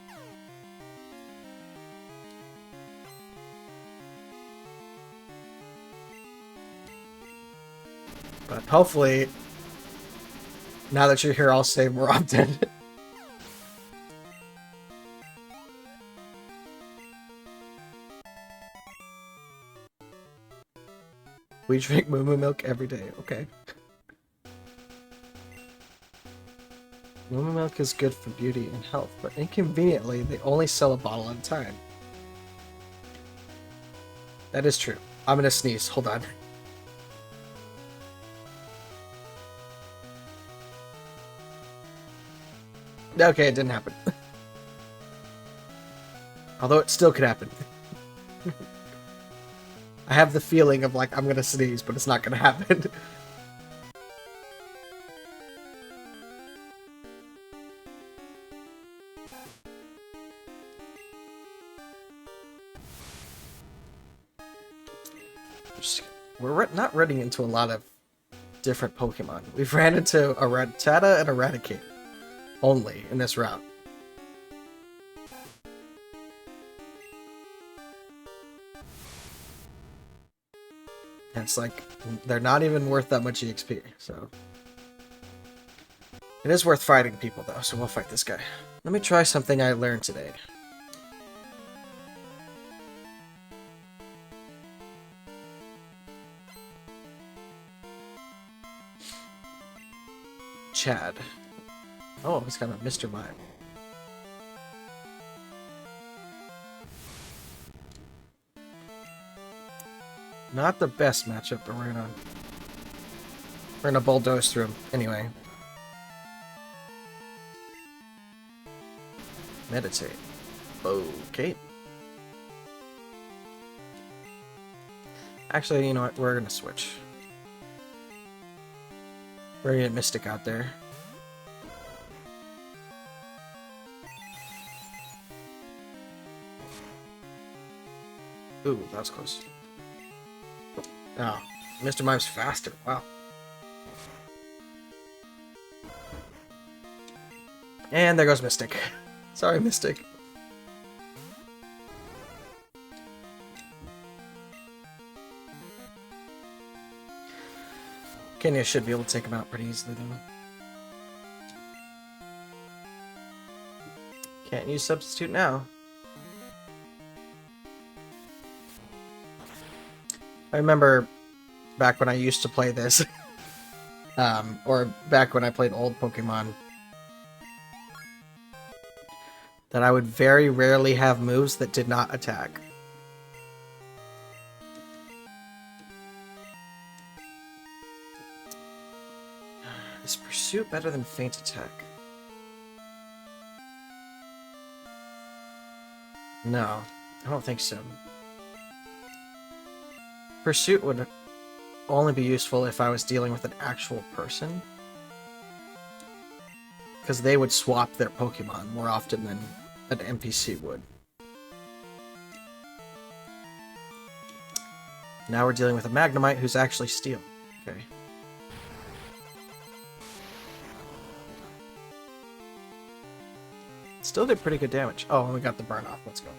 But hopefully, now that you're here, I'll save more often. We drink moo moo milk every day. Okay. Moo moo milk is good for beauty and health, but inconveniently, they only sell a bottle at a time. That is true. I'm gonna sneeze. Hold on. Okay, it didn't happen. Although it still could happen. I have the feeling of like I'm gonna sneeze, but it's not gonna happen. We're not running into a lot of different Pokemon. We've ran into a Rattata and a Raticate only in this route. And it's like, they're not even worth that much EXP, so... It is worth fighting people, though, so we'll fight this guy. Let me try something I learned today. Chad. Oh, he's got a Mr. Mime. Not the best matchup, but we're gonna bulldoze through him anyway. Meditate. Okay. Actually, you know what? We're gonna switch. We're gonna get Mystic out there. Ooh, that was close. Oh, Mr. Mime's faster. Wow. And there goes Mystic. Sorry, Mystic. Kenya should be able to take him out pretty easily, though. Can't use substitute now. I remember back when I used to play this. Or back when I played old Pokemon. That I would very rarely have moves that did not attack. Is Pursuit better than Feint Attack? No, I don't think so. Pursuit would only be useful if I was dealing with an actual person. Because they would swap their Pokemon more often than an NPC would. Now we're dealing with a Magnemite who's actually Steel. Okay. Still did pretty good damage. Oh, and we got the burn off. Let's go.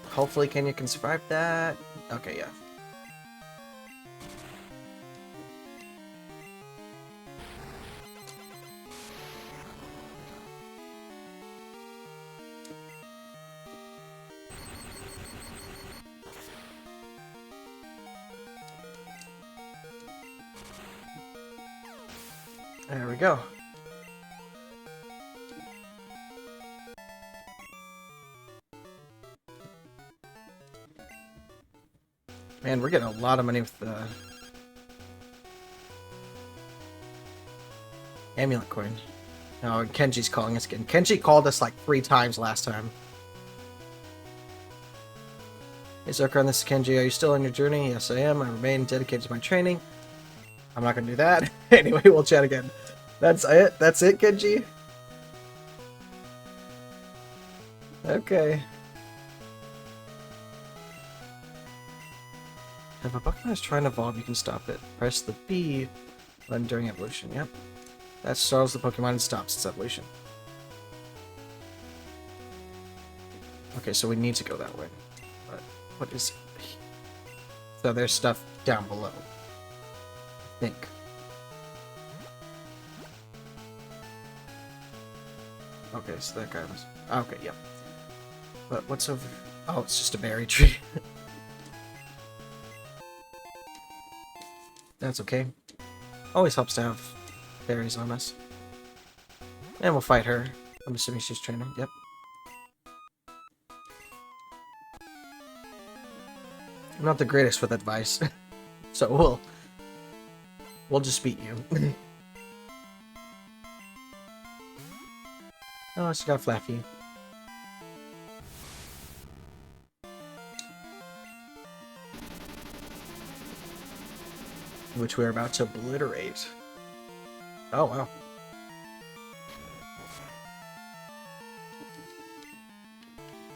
Hopefully Kenya can survive that. Okay, yeah. There we go. Man, we're getting a lot of money with the amulet coin. Oh, Kenji's calling us again. Kenji called us like 3 times last time. Hey Zekron, this is Kenji. Are you still on your journey? Yes, I am. I remain dedicated to my training. I'm not gonna do that. Anyway, we'll chat again. That's it? That's it, Kenji? Okay. If a Pokemon is trying to evolve, you can stop it. Press the B button during evolution. Yep. That startles the Pokemon and stops its evolution. Okay, so we need to go that way. But what is... So there's stuff down below. I think. Okay, so that guy was... Okay, yep. But what's over... Oh, it's just a berry tree. That's okay. Always helps to have berries on us. And we'll fight her. I'm assuming she's training. Yep. I'm not the greatest with advice. So we'll just beat you. Oh, she got Flaffy. Which we're about to obliterate. Oh, wow.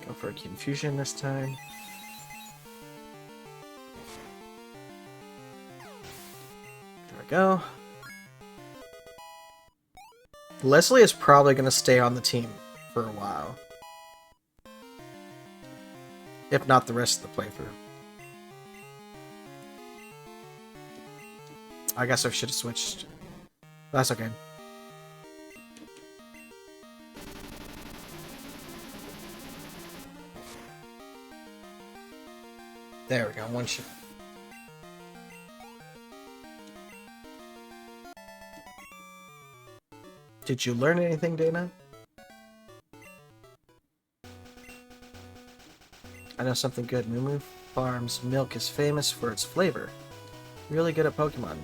Go for a Confusion this time. There we go. Leslie is probably going to stay on the team for a while. If not the rest of the playthrough. I guess I should have switched. That's okay. There we go, one shot. Did you learn anything, Dana? I know something good. Moo Farm's milk is famous for its flavor. Really good at Pokemon.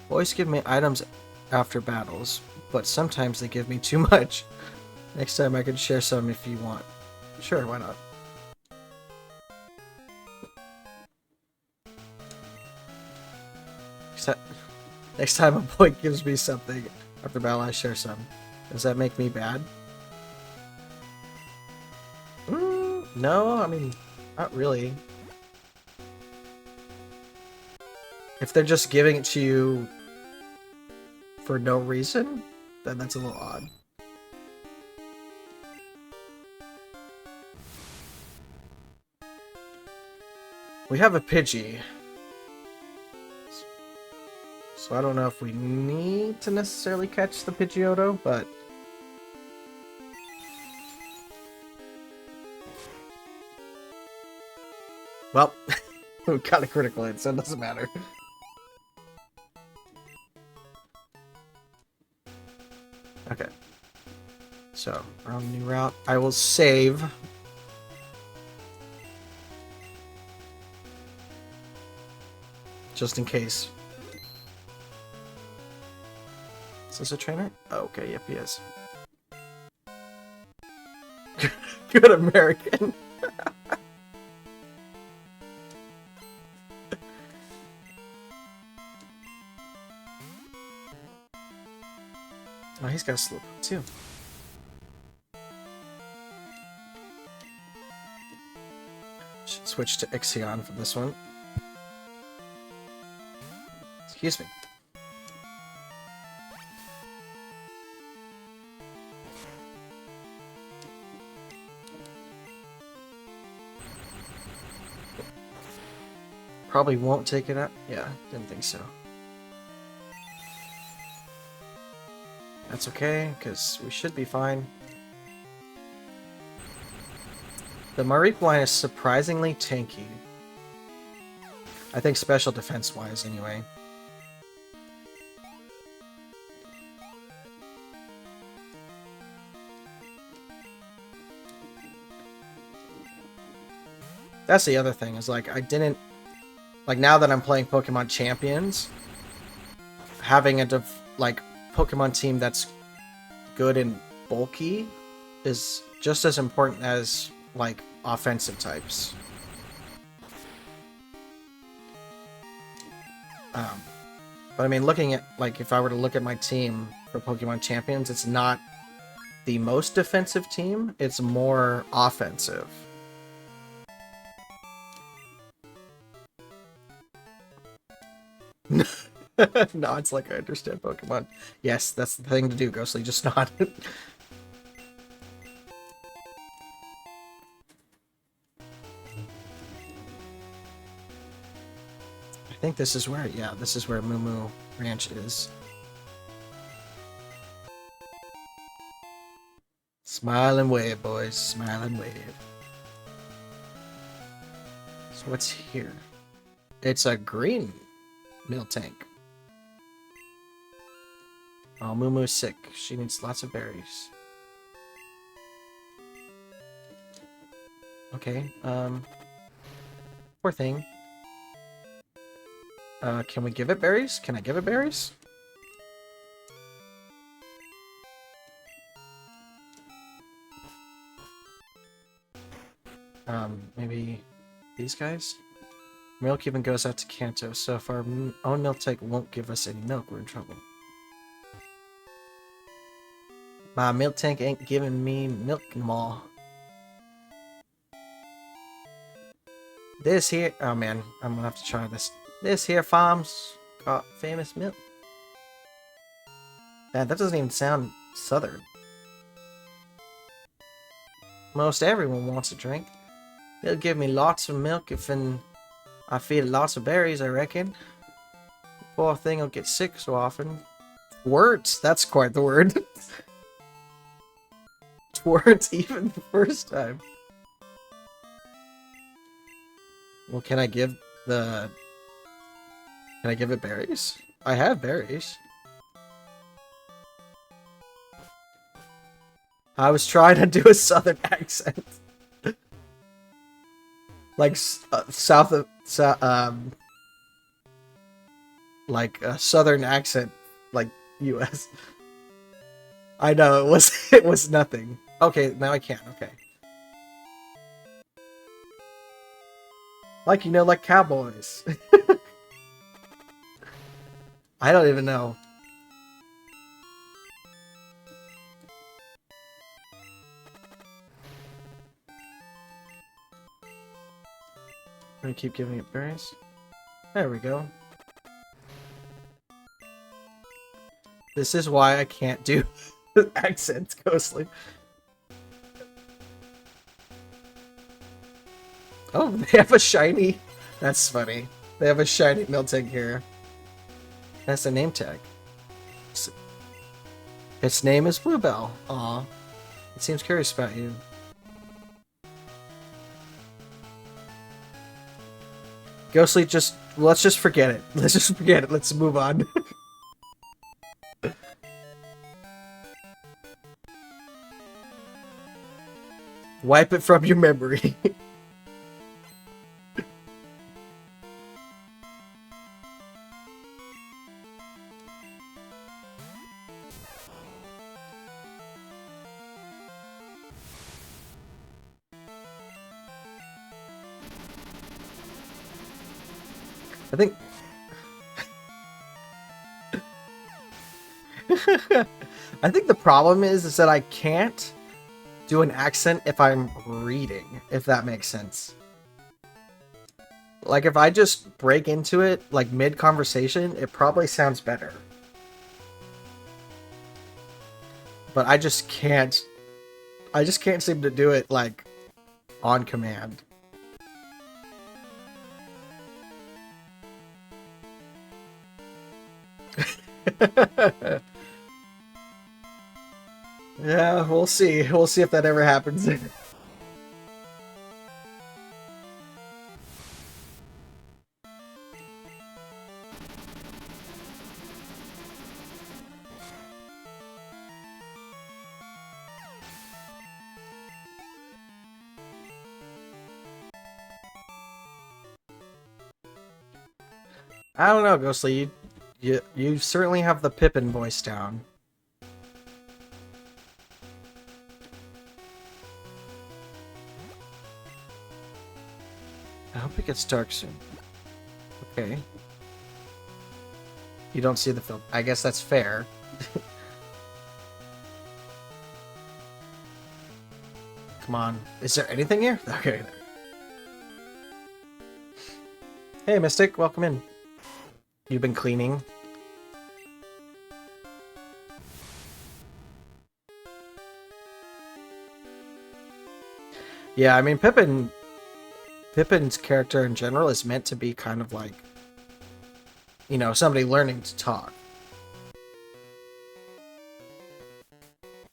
Boys give me items after battles, but sometimes they give me too much. Next time I can share some if you want. Sure, why not? Next time a boy gives me something after battle, I share some. Does that make me bad? No, I mean, not really. If they're just giving it to you for no reason, then that's a little odd. We have a Pidgey. So I don't know if we need to necessarily catch the Pidgeotto, but... Well, We got a critical hit, so it doesn't matter. Okay. So, we're on a new route. I will save. Just in case. Is this a trainer? Oh, okay, yep, he is. Good American. Oh, he's got a slow too. Should switch to Eusine for this one. Excuse me. Probably won't take it out. Yeah, didn't think so. That's okay, because we should be fine. The Maripline is surprisingly tanky. I think special defense-wise, anyway. That's the other thing, is like, I didn't... Like, now that I'm playing Pokemon Champions, having a, Pokemon team that's good and bulky is just as important as, like, offensive types. But I mean, looking at, like, if I were to look at my team for Pokemon Champions, it's not the most defensive team, it's more offensive. No, it's like I understand Pokemon. Yes, that's the thing to do, Ghostly, just not. I think this is where, yeah, this is where Moo Moo Ranch is. Smile and wave, boys. Smile and wave. So what's here? It's a green Milk Tank. Oh, Moo Moo's sick. She needs lots of berries. Okay, poor thing. Can we give it berries? Can I give it berries? Maybe these guys? Milk even goes out to Kanto, so if our own milk tank won't give us any milk, we're in trouble. My milk tank ain't giving me milk no more. This here... Oh man, I'm gonna have to try this. This here farm's got famous milk. Man, that doesn't even sound southern. Most everyone wants a drink. They'll give me lots of milk if I feed it lots of berries, I reckon. Poor thing will get sick so often. Words, that's quite the word. Words even the first time. Well, can I give it berries? I have berries. I was trying to do a southern accent. Like south of like a southern accent, like US. I know it was nothing. Okay, now I can. Okay. Like, you know, like cowboys. I don't even know. I'm gonna keep giving it berries. There we go. This is why I can't do accents, Ghostly. Oh, they have a shiny... That's funny. They have a shiny Miltank here. That's a name tag. Its name is Bluebell. Aw. It seems curious about you. Ghostly, let's just forget it. Let's just forget it. Let's move on. Wipe it from your memory. I think... I think the problem is that I can't do an accent if I'm reading, if that makes sense. Like, if I just break into it, like, mid-conversation, it probably sounds better. But I just can't seem to do it, like, on command. Yeah, we'll see. We'll see if that ever happens. I don't know, Ghostly. You certainly have the Pippin voice down. I hope it gets dark soon. Okay. You don't see the film. I guess that's fair. Come on. Is there anything here? Okay. Hey, Mystic. Welcome in. You've been cleaning? Yeah, I mean, Pippin's character in general is meant to be kind of like, you know, somebody learning to talk.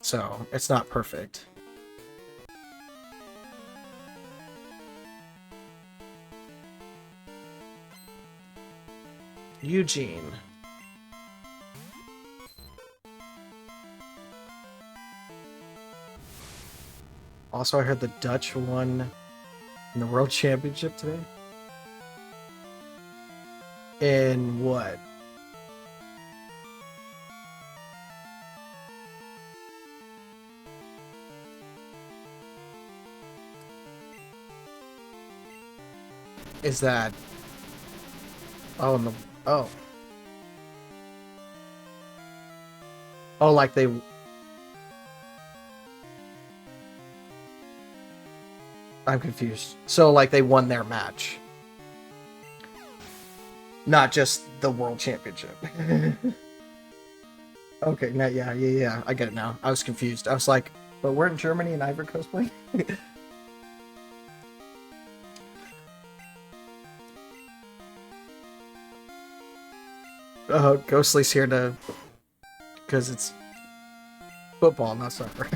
So, it's not perfect. Eugene. Also, I heard the Dutch won in the World Championship today. In what? Is that... Oh, in the... Oh. Oh, like they... I'm confused. So, like, they won their match. Not just the World Championship. Okay, now, yeah. I get it now. I was confused. I was like, but weren't Germany and Ivory Coast playing? Oh, Ghostly's here to... Because it's football, not soccer.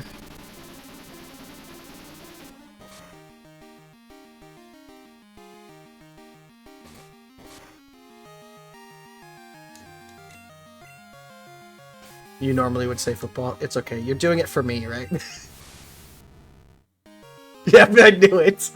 You normally would say football. It's okay. You're doing it for me, right? Yeah, I knew it.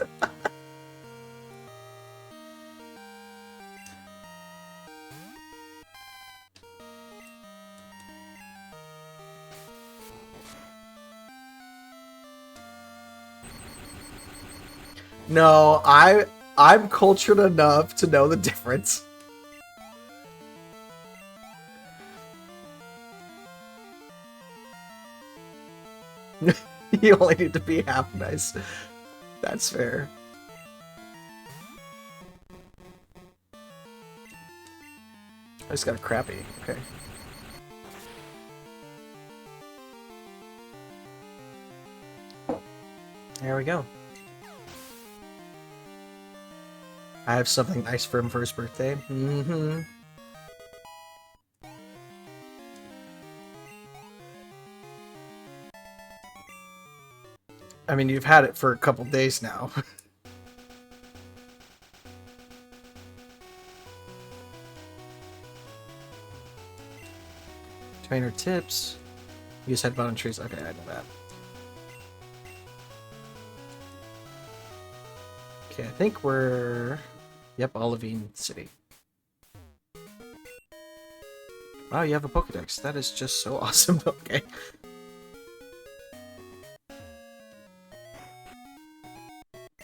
No, I'm cultured enough to know the difference. You only need to be half nice. That's fair. I just got a crappy. Okay. There we go. I have something nice for him for his birthday. Mm-hmm. I mean, you've had it for a couple days now. Trainer tips. Use head button trees. Okay, I know that. Okay, I think we're... Yep, Eusine City. Wow, you have a Pokédex. That is just so awesome. Okay.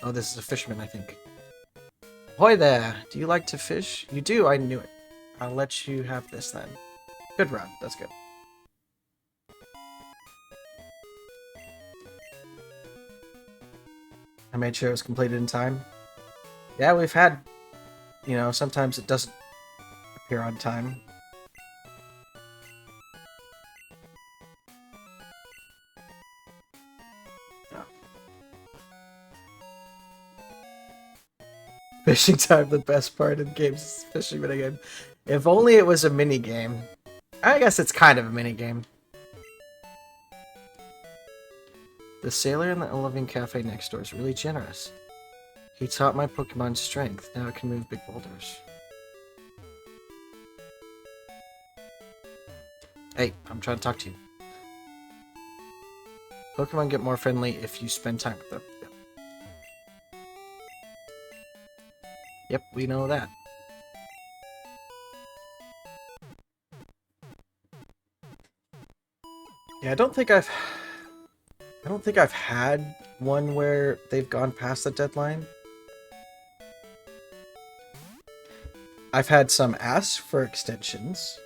Oh, this is a fisherman, I think. Ahoy there! Do you like to fish? You do? I knew it. I'll let you have this then. Good run. That's good. I made sure it was completed in time. Yeah, we've had... You know, sometimes it doesn't appear on time. Oh. Fishing time, the best part of games is fishing minigame. If only it was a minigame. I guess it's kind of a minigame. The sailor in the Eusine cafe next door is really generous. He taught my Pokemon strength. Now it can move big boulders. Hey, I'm trying to talk to you. Pokemon get more friendly if you spend time with them. Yep, we know that. Yeah, I don't think I've had one where they've gone past the deadline. I've had some ask for extensions.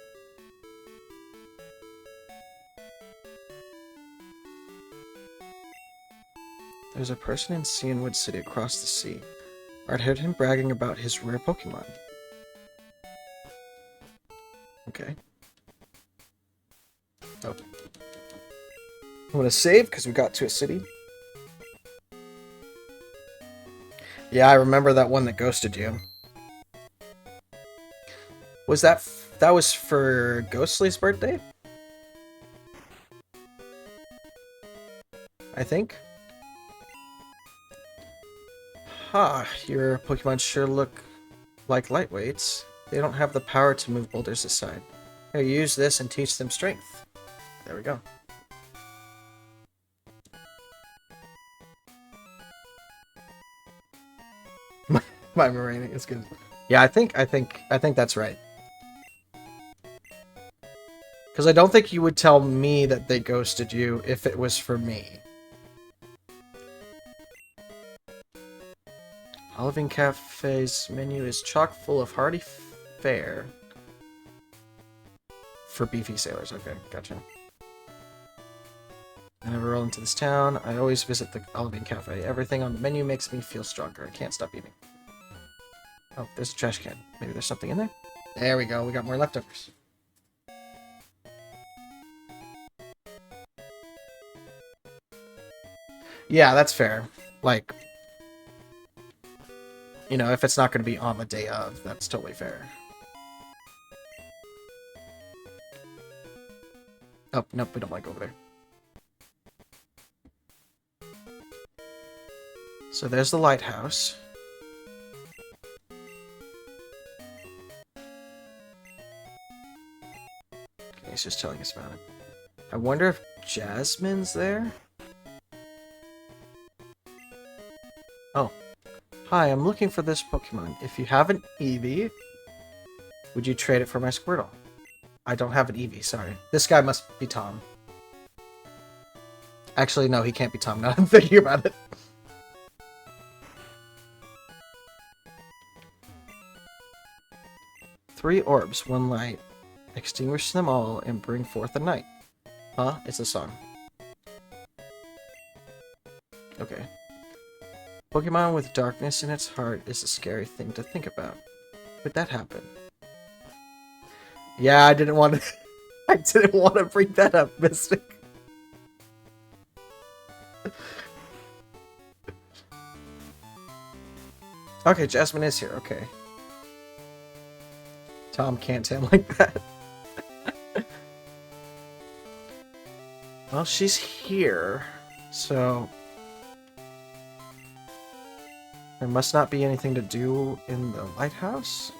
There's a person in Cianwood City across the sea. I'd heard him bragging about his rare Pokemon. Okay. Oh. I'm gonna save because we got to a city. Yeah, I remember that one that ghosted you. Was that was for Ghostly's birthday? I think. Ha, your Pokemon sure look like lightweights. They don't have the power to move boulders aside. Here, use this and teach them strength. There we go. My Moraine is good. Yeah, I think that's right. Because I don't think you would tell me that they ghosted you if it was for me. Eusine Cafe's menu is chock full of hearty fare. For beefy sailors. Okay, gotcha. I never roll into this town. I always visit the Eusine Cafe. Everything on the menu makes me feel stronger. I can't stop eating. Oh, there's a trash can. Maybe there's something in there? There we go. We got more leftovers. Yeah, that's fair. Like, you know, if it's not going to be on the day of, that's totally fair. Oh, nope, we don't want to go over there. So there's the lighthouse. Okay, he's just telling us about it. I wonder if Jasmine's there? Oh. Hi, I'm looking for this Pokemon. If you have an Eevee, would you trade it for my Squirtle? I don't have an Eevee, sorry. This guy must be Tom. Actually, no, he can't be Tom now I'm thinking about it. Three orbs, one light. Extinguish them all and bring forth a night. Huh? It's a song. Okay. Pokemon with darkness in its heart is a scary thing to think about. Could that happen? Yeah, I didn't want to... I didn't want to bring that up, Mystic. Okay, Jasmine is here, okay. Tom can't say him like that. Well, she's here, so... There must not be anything to do in the lighthouse?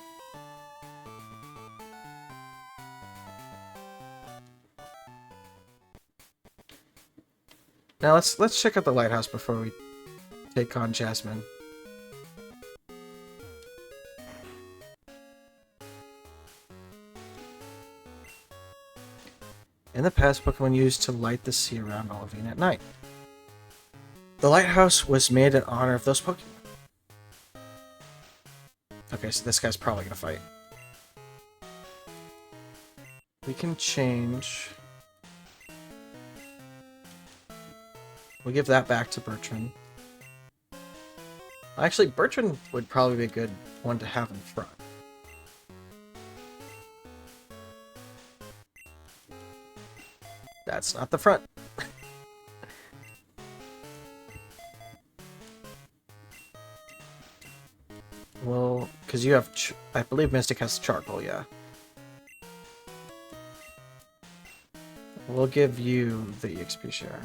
Now let's check out the lighthouse before we take on Jasmine. In the past, Pokemon used to light the sea around Olivine at night. The lighthouse was made in honor of those Pokemon. Okay, so this guy's probably gonna fight. We can change. We'll give that back to Bertrand. Actually, Bertrand would probably be a good one to have in front. That's not the front. Well, because you have... I believe Mystic has charcoal, yeah. We'll give you the XP share.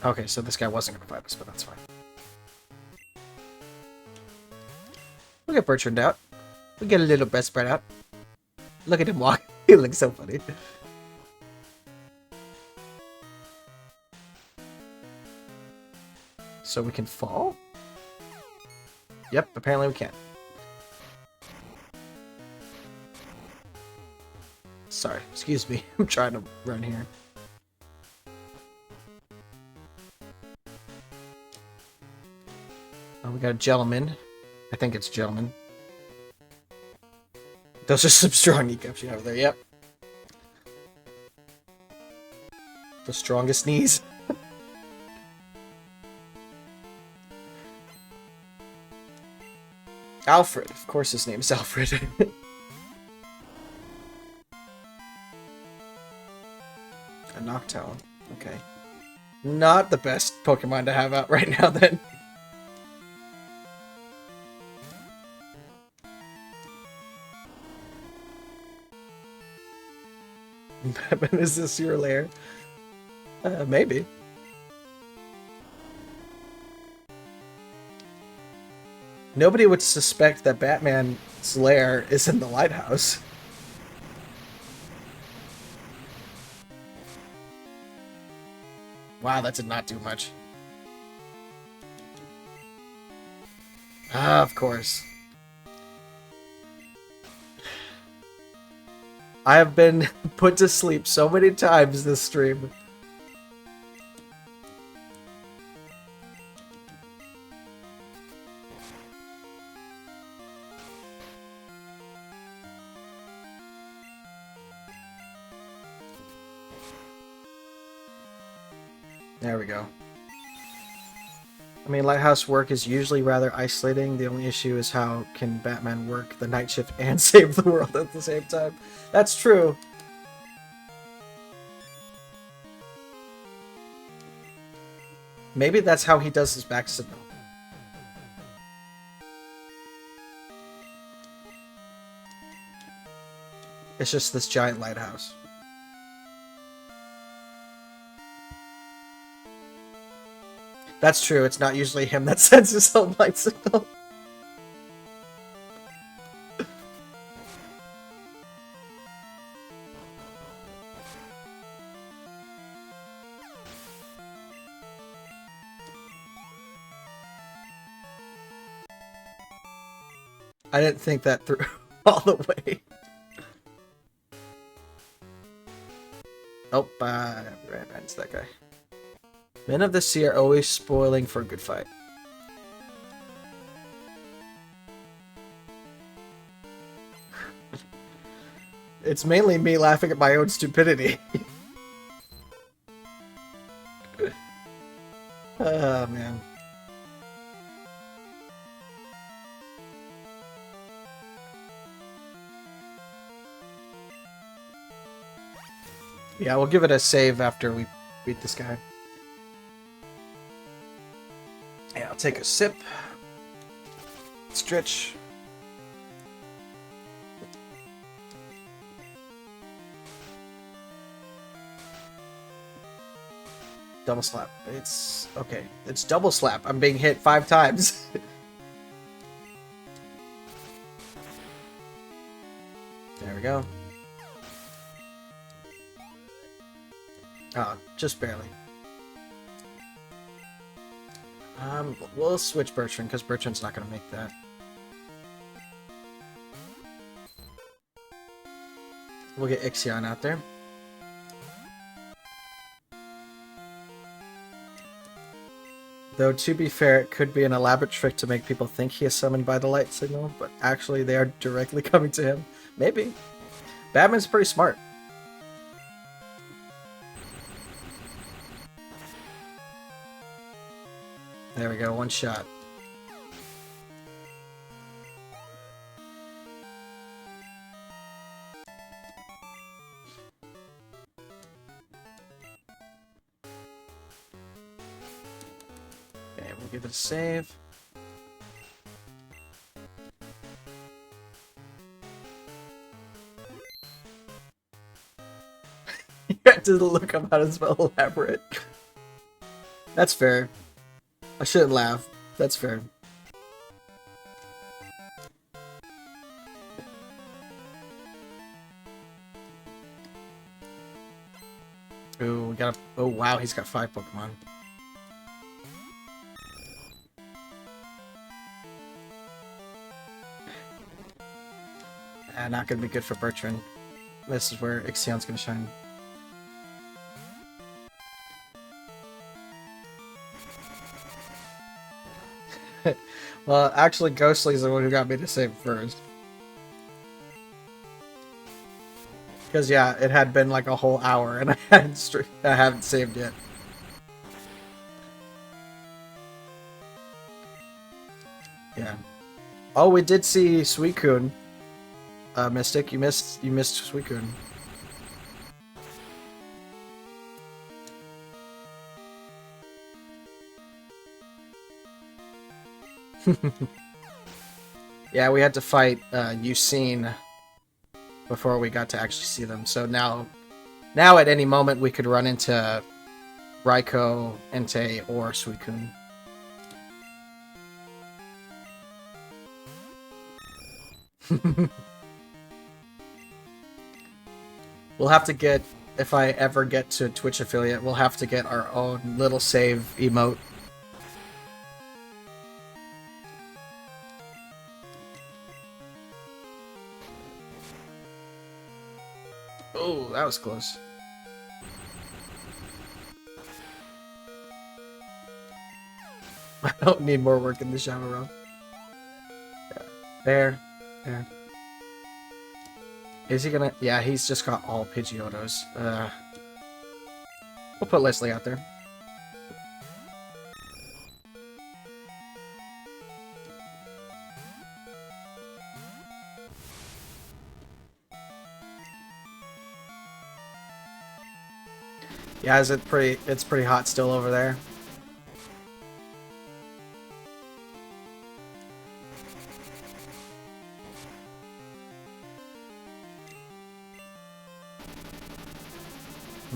Okay, so this guy wasn't going to fight us, but that's fine. We'll get Bertrand out. We'll get a little best spread out. Look at him walk. He looks so funny. So we can fall? Yep, apparently we can. Sorry, excuse me. I'm trying to run here. Oh, we got a gentleman. I think it's gentleman. Those are some strong kneecaps you have there, yep. The strongest knees. Alfred. Of course his name's Alfred. A Noctowl. Okay. Not the best Pokemon to have out right now, then. Batman, is this your lair? Maybe. Nobody would suspect that Batman's lair is in the lighthouse. Wow, that did not do much. Ah, of course. I have been put to sleep so many times this stream. There we go. I mean, lighthouse work is usually rather isolating. The only issue is how can Batman work the night shift and save the world at the same time. That's true. Maybe that's how he does his back signal. It's just this giant lighthouse. That's true, it's not usually him that sends his own light signal. I didn't think that through all the way. Oh, ran into that guy. Men of the sea are always spoiling for a good fight. It's mainly me laughing at my own stupidity. Oh, man. Yeah, we'll give it a save after we beat this guy. Yeah, I'll take a sip. Stretch. Double slap. It's okay. It's double slap. I'm being hit 5 times. There we go. Oh, just barely. We'll switch Bertrand, because Bertrand's not going to make that. We'll get Ixion out there. Though, to be fair, it could be an elaborate trick to make people think he is summoned by the light signal, but actually they are directly coming to him. Maybe. Batman's pretty smart. There we go, one shot. Okay, we'll give it a save. You had to look up how to spell elaborate. That's fair. I shouldn't laugh. That's fair. Ooh, we got a... Oh, wow, he's got 5 Pokemon. Not gonna be good for Bertrand. This is where Ixion's gonna shine. Well, actually, Ghostly's the one who got me to save first. Because, yeah, it had been like a whole hour, and I haven't saved yet. Yeah. Oh, we did see Suicune. Mystic, you missed Suicune. Yeah, we had to fight Eusine before we got to actually see them. So now at any moment we could run into Raikou, Entei, or Suicune. We'll have to get, if I ever get to Twitch affiliate, we'll have to get our own little save emote. Oh, that was close. I don't need more work in the shower room. Yeah. There. Is he gonna... Yeah, he's just got all Pidgeotos. We'll put Leslie out there. Yeah, it's pretty hot still over there.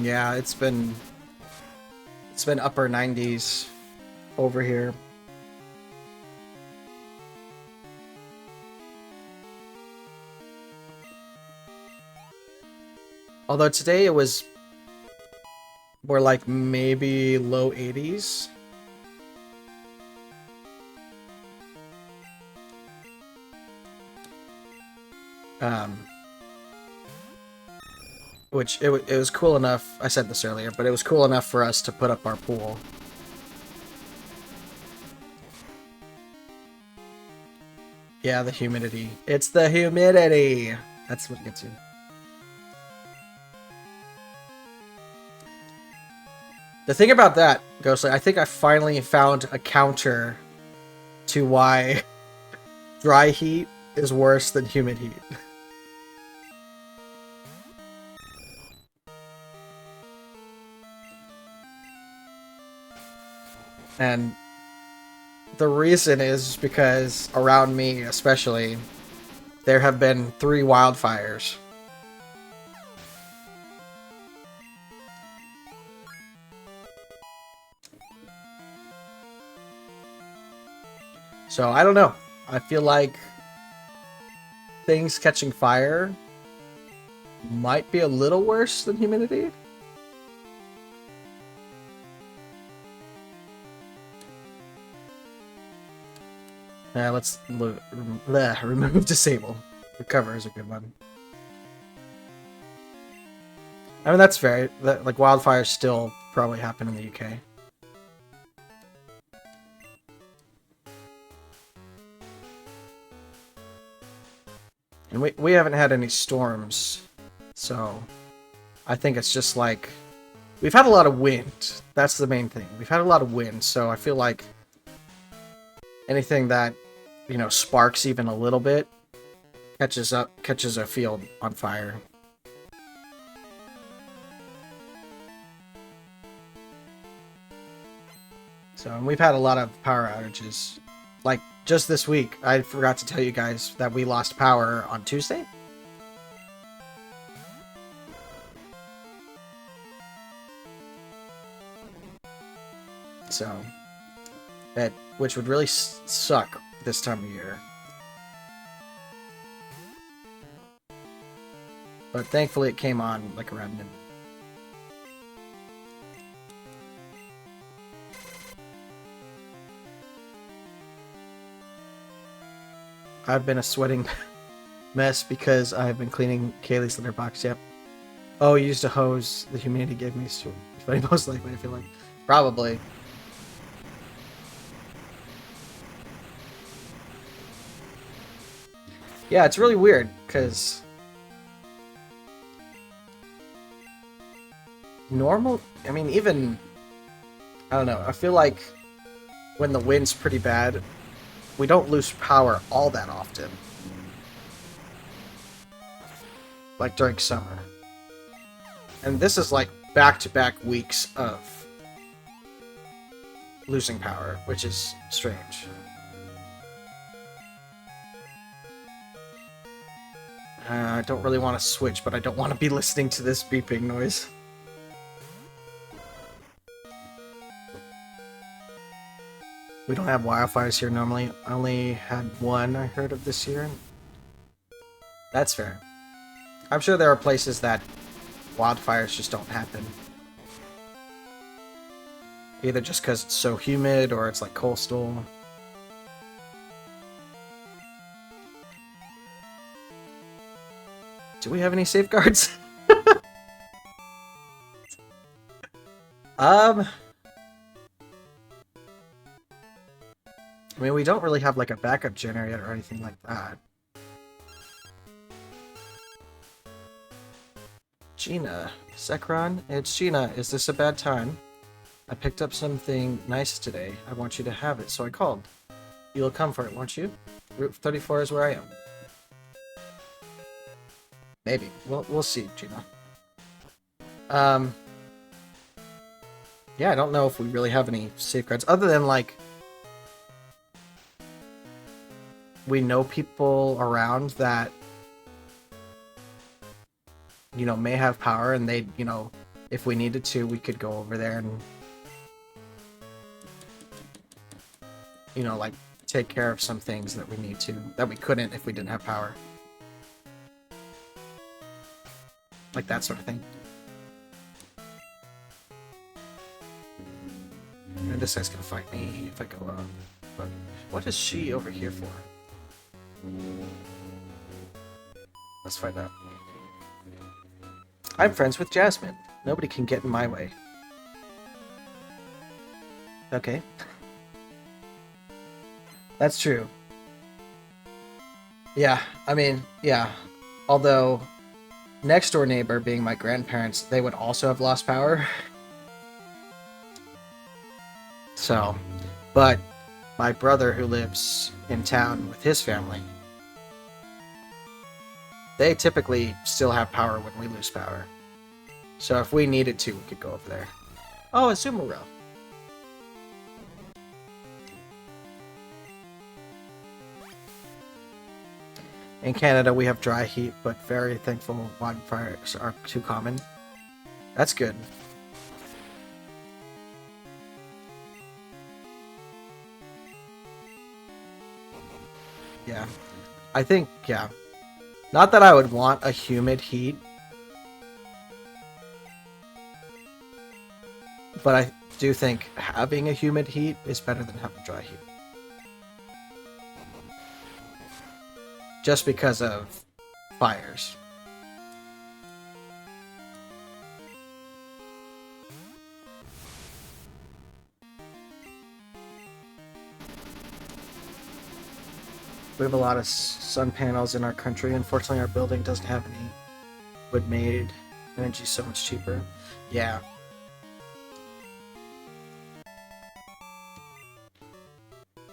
Yeah, it's been upper 90s over here. Although today it was more like maybe low 80s. Which it was cool enough, I said this earlier, but it was cool enough for us to put up our pool. Yeah, the humidity. It's the humidity! That's what gets you. The thing about that, Ghostly, I think I finally found a counter to why dry heat is worse than humid heat. And the reason is because around me, especially, there have been 3 wildfires. So, I don't know. I feel like things catching fire might be a little worse than humidity. Let's remove disable. Recover is a good one. I mean, that's fair. Like, wildfires still probably happen in the UK. And we haven't had any storms, so I think it's just like... We've had a lot of wind. That's the main thing. We've had a lot of wind, so I feel like anything that, you know, sparks even a little bit catches a field on fire. So, and we've had a lot of power outages. Like, just this week, I forgot to tell you guys that we lost power on Tuesday. So, which would really suck this time of year. But thankfully it came on like around noon. I've been a sweating mess because I've been cleaning Kaylee's litter box. Yep. Oh, you used a hose the humidity gave me. So most likely, I feel like. Probably. Yeah, it's really weird, because... normal... I mean, even... I don't know, I feel like when the wind's pretty bad, we don't lose power all that often. Like during summer. And this is like back-to-back weeks of losing power, which is strange. I don't really want to switch, but I don't want to be listening to this beeping noise. We don't have wildfires here normally. I only had one I heard of this year. That's fair. I'm sure there are places that wildfires just don't happen. Either just because it's so humid or it's like coastal. Do we have any safeguards? I mean, we don't really have like a backup generator or anything like that. Gina. Zekron? It's Gina. Is this a bad time? I picked up something nice today. I want you to have it, so I called. You'll come for it, won't you? Route 34 is where I am. Maybe. We'll see, Gina. Yeah, I don't know if we really have any safeguards, other than, like, we know people around that, you know, may have power, and they, you know, if we needed to, we could go over there and, you know, like, take care of some things that we need to, that we couldn't if we didn't have power. Like that sort of thing. And this guy's gonna fight me if I go up. But what is she over here for? Let's find out. I'm friends with Jasmine. Nobody can get in my way. Okay. That's true. Yeah, I mean, yeah. Although, next door neighbor being my grandparents, they would also have lost power. So, but my brother who lives in town with his family, they typically still have power when we lose power. So if we needed to, we could go over there. Oh, a Sumaru. In Canada, we have dry heat, but very thankful wildfires are too common. That's good. Yeah. I think, yeah. Not that I would want a humid heat, But I do think having a humid heat is better than having dry heat. Just because of fires. We have a lot of sun panels in our country. Unfortunately, our building doesn't have any wood-made. Energy's so much cheaper. Yeah.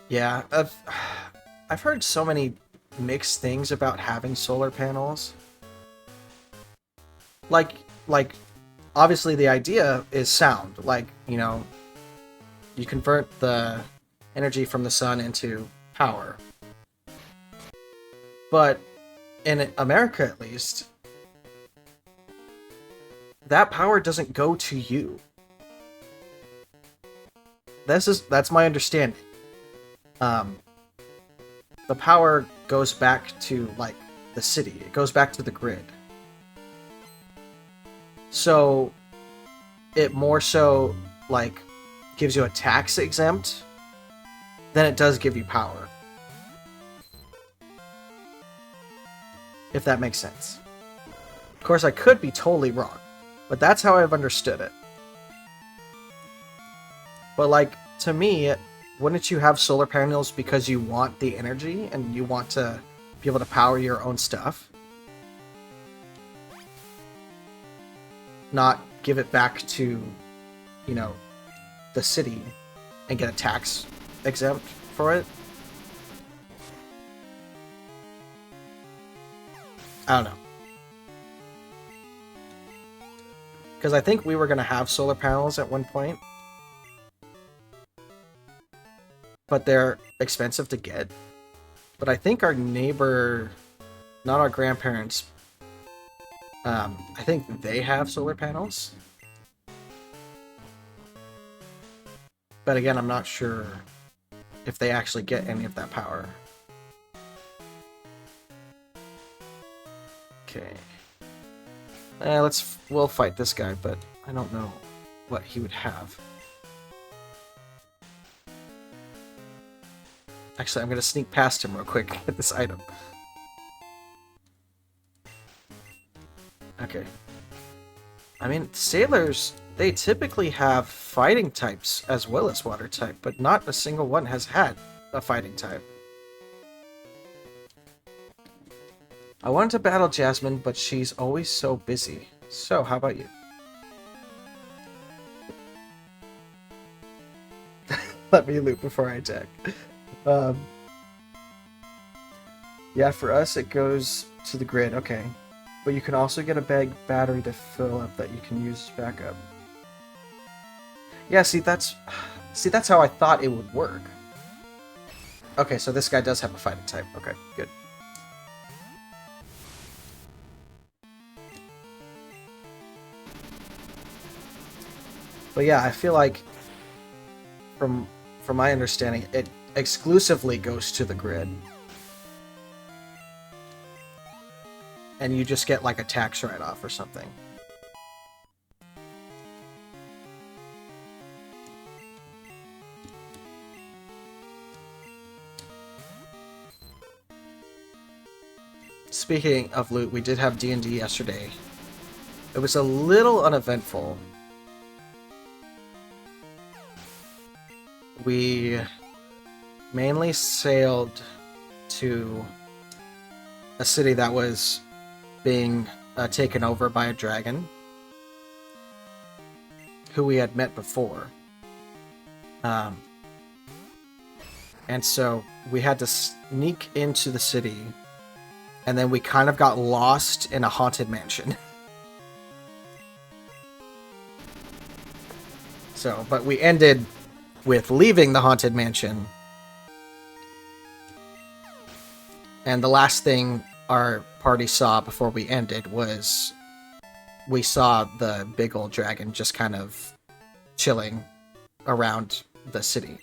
Yeah, I've heard so many mixed things about having solar panels. Like, obviously the idea is sound. Like, you know, you convert the energy from the sun into power. But in America, at least, that power doesn't go to you. That's my understanding. The power goes back to, like, the city. It goes back to the grid. So it more so, like, gives you a tax exempt than it does give you power. If that makes sense. Of course, I could be totally wrong, but that's how I've understood it. But, like, to me, wouldn't you have solar panels because you want the energy and you want to be able to power your own stuff? Not give it back to, you know, the city and get a tax exempt for it? I don't know. Because I think we were going to have solar panels at one point. But they're expensive to get. But I think our neighbor, not our grandparents, I think they have solar panels. But again, I'm not sure if they actually get any of that power. Okay. We'll fight this guy, but I don't know what he would have. Actually, I'm going to sneak past him real quick and get this item. Okay. I mean, sailors, they typically have fighting types as well as water type, but not a single one has had a fighting type. I wanted to battle Jasmine, but she's always so busy. So, how about you? Let me loot before I attack. Yeah, for us it goes to the grid, okay. But you can also get a battery to fill up that you can use as backup. Yeah, see that's how I thought it would work. Okay, so this guy does have a fighting type. Okay, good. But yeah, I feel like from my understanding, it exclusively goes to the grid. And you just get like a tax write-off or something. Speaking of loot, we did have D&D yesterday. It was a little uneventful. We mainly sailed to a city that was being taken over by a dragon who we had met before. And so we had to sneak into the city, and then we kind of got lost in a haunted mansion. So, but we ended with leaving the haunted mansion. And the last thing our party saw before we ended was we saw the big old dragon just kind of chilling around the city.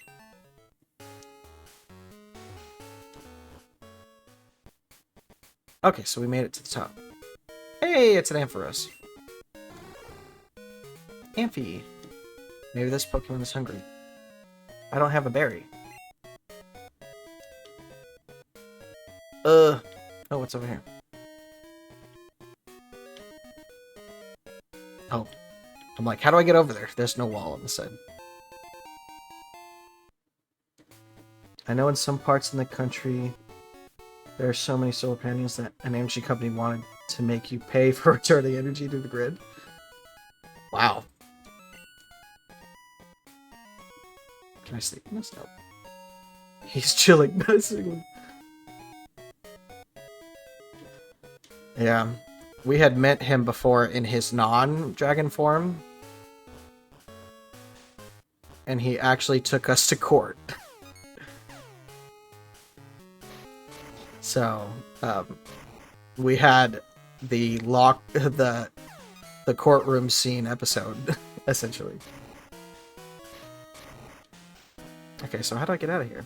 Okay, so we made it to the top. Hey, it's an Ampharos. Amphi. Maybe this Pokemon is hungry. I don't have a berry. Oh, what's over here? Oh. I'm like, how do I get over there? There's no wall on the side. I know in some parts in the country, there are so many solar panels that an energy company wanted to make you pay for returning energy to the grid. Wow. Can I sleep in this? No. He's chilling. Yeah. We had met him before in his non-dragon form. And he actually took us to court. So, we had the courtroom scene episode, essentially. Okay, so how do I get out of here?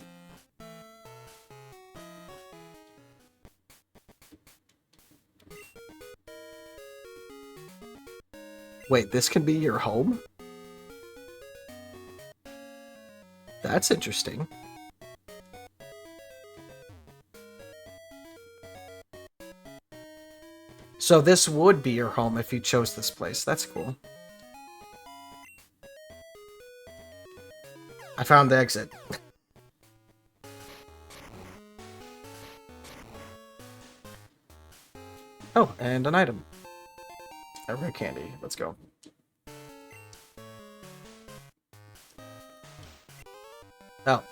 Wait, this can be your home? That's interesting. So this would be your home if you chose this place. That's cool. I found the exit. Oh, and an item. A rare candy. Let's go. Oh.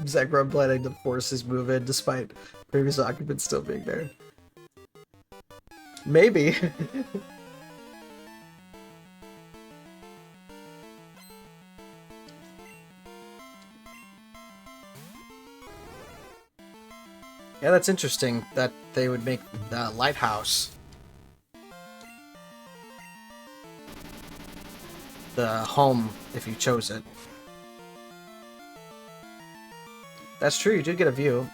Zekron planning to force his move in despite previous occupants still being there. Maybe. Yeah, that's interesting that they would make the lighthouse the home if you chose it. That's true, you did get a view.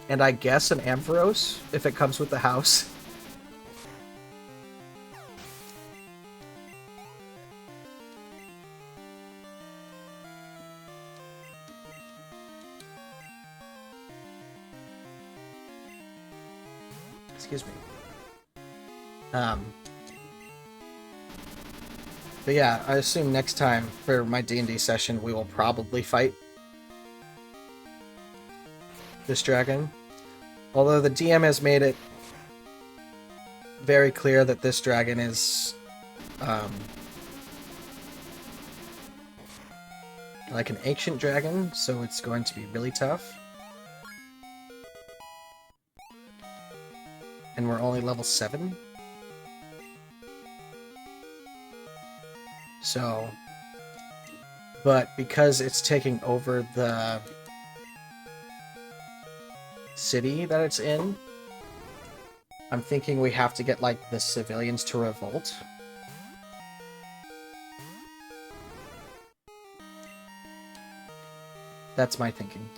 And I guess an Ampharos, if it comes with the house. Excuse me. But yeah, I assume next time for my D&D session we will probably fight this dragon. Although the DM has made it very clear that this dragon is like an ancient dragon, so it's going to be really tough. And we're only level 7. So, but because it's taking over the city that it's in, I'm thinking we have to get, like, the civilians to revolt. That's my thinking.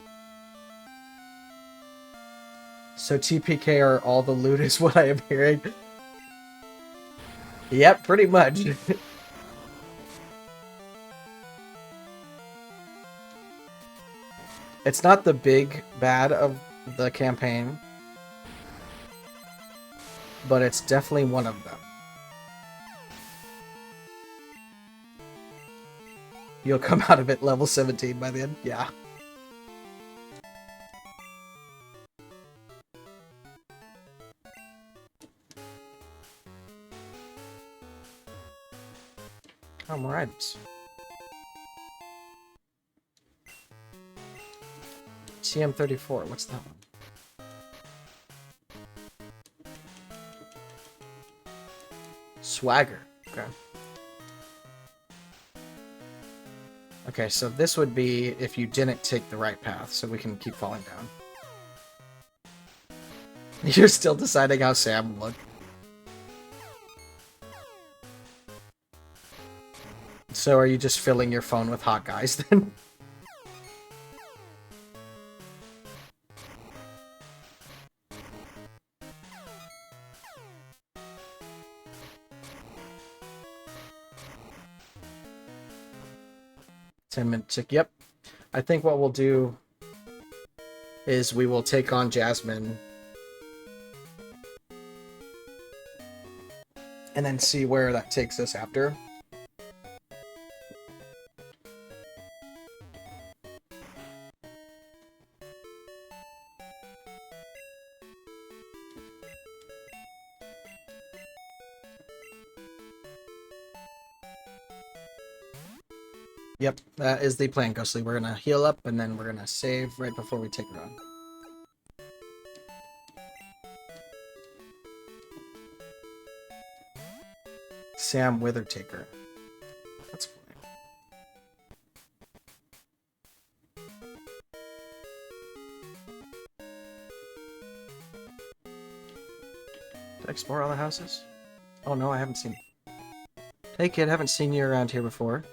So TPK are all the loot is what I am hearing. Yep, pretty much. It's not the big bad of the campaign, but it's definitely one of them. You'll come out of it level 17 by the end? Yeah. Oh, more items. TM34, what's that one? Swagger. Okay. Okay, so this would be if you didn't take the right path, so we can keep falling down. You're still deciding how Sam will look. So are you just filling your phone with hot guys then? 10-minute tick. Yep. I think what we'll do is we will take on Jasmine and then see where that takes us after. Yep, that is the plan, Ghostly. We're gonna heal up and then we're gonna save right before we take her on. Sam Withertaker. That's funny. Did I explore all the houses? Oh no, I haven't seen. Hey kid, haven't seen you around here before.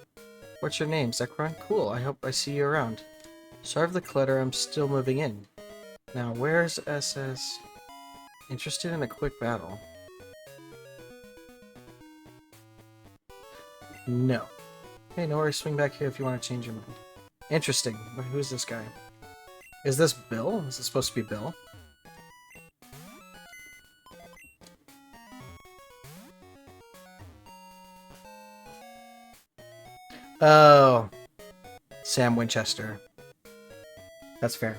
What's your name, Zekron? Cool, I hope I see you around. Sorry for the clutter, I'm still moving in. Now, where's SS? Interested in a quick battle? No. Hey, no worries, swing back here if you want to change your mind. Interesting. Who's this guy? Is this Bill? Is this supposed to be Bill? Oh. Sam Winchester. That's fair.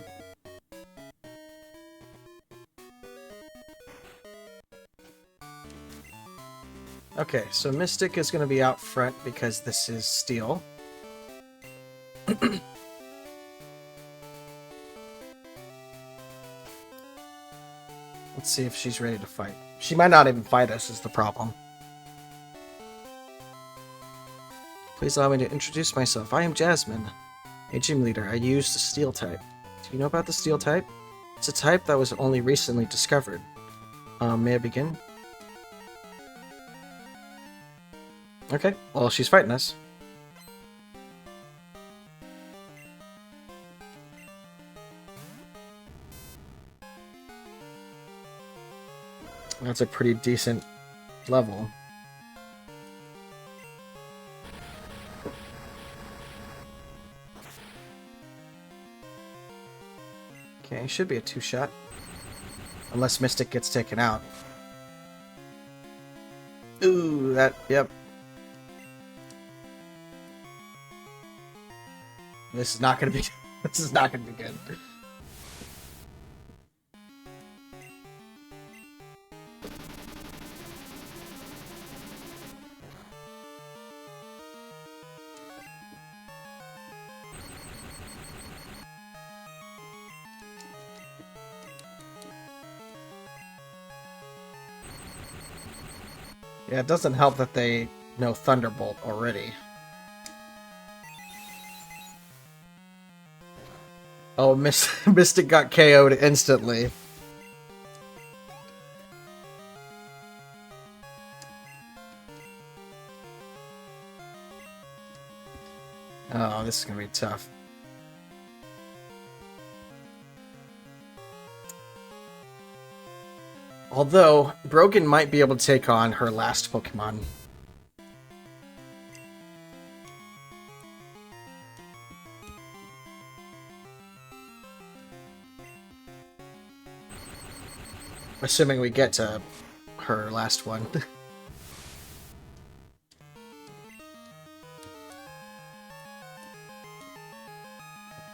Okay, so Mystic is going to be out front because this is steel. Let's see if she's ready to fight. She might not even fight us is the problem. Please allow me to introduce myself. I am Jasmine, a gym leader. I use the steel type. Do you know about the steel type? It's a type that was only recently discovered. May I begin? Okay, well, she's fighting us. That's a pretty decent level. Okay, should be a 2-shot. Unless Mystic gets taken out. Ooh, that, yep. This is not gonna be, this is not gonna be good. Yeah, it doesn't help that they know Thunderbolt already. Oh, Mystic got KO'd instantly. Oh, this is gonna be tough. Although, Broken might be able to take on her last Pokemon. Assuming we get to her last one.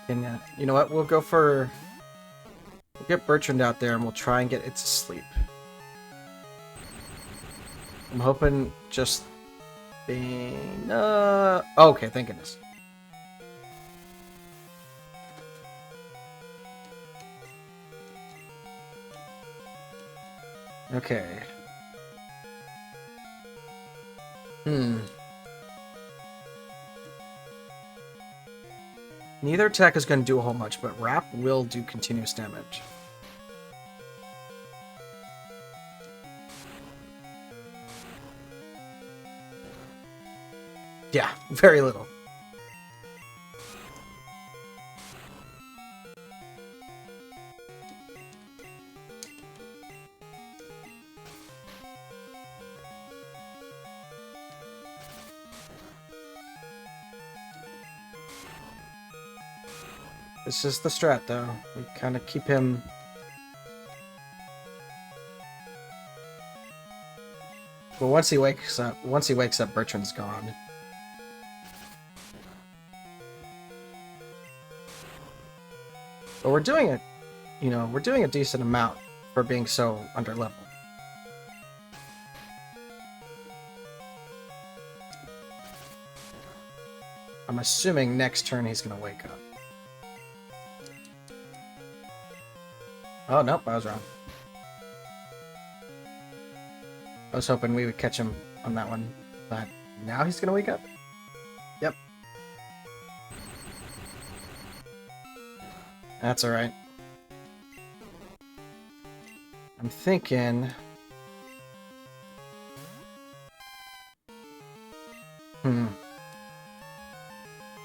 And you know what? We'll go for... We'll get Bertrand out there and we'll try and get it to sleep. I'm hoping just being... okay, thank goodness. Okay. Neither attack is going to do a whole much, but Wrap will do continuous damage. Yeah, very little. This is the strat, though. We kind of keep him... Well, once he wakes up, Bertrand's gone. But we're doing it, you know, we're doing a decent amount for being so underleveled. I'm assuming next turn he's gonna wake up. Oh, nope, I was wrong. I was hoping we would catch him on that one, but now he's gonna wake up? Yep. That's alright. I'm thinking...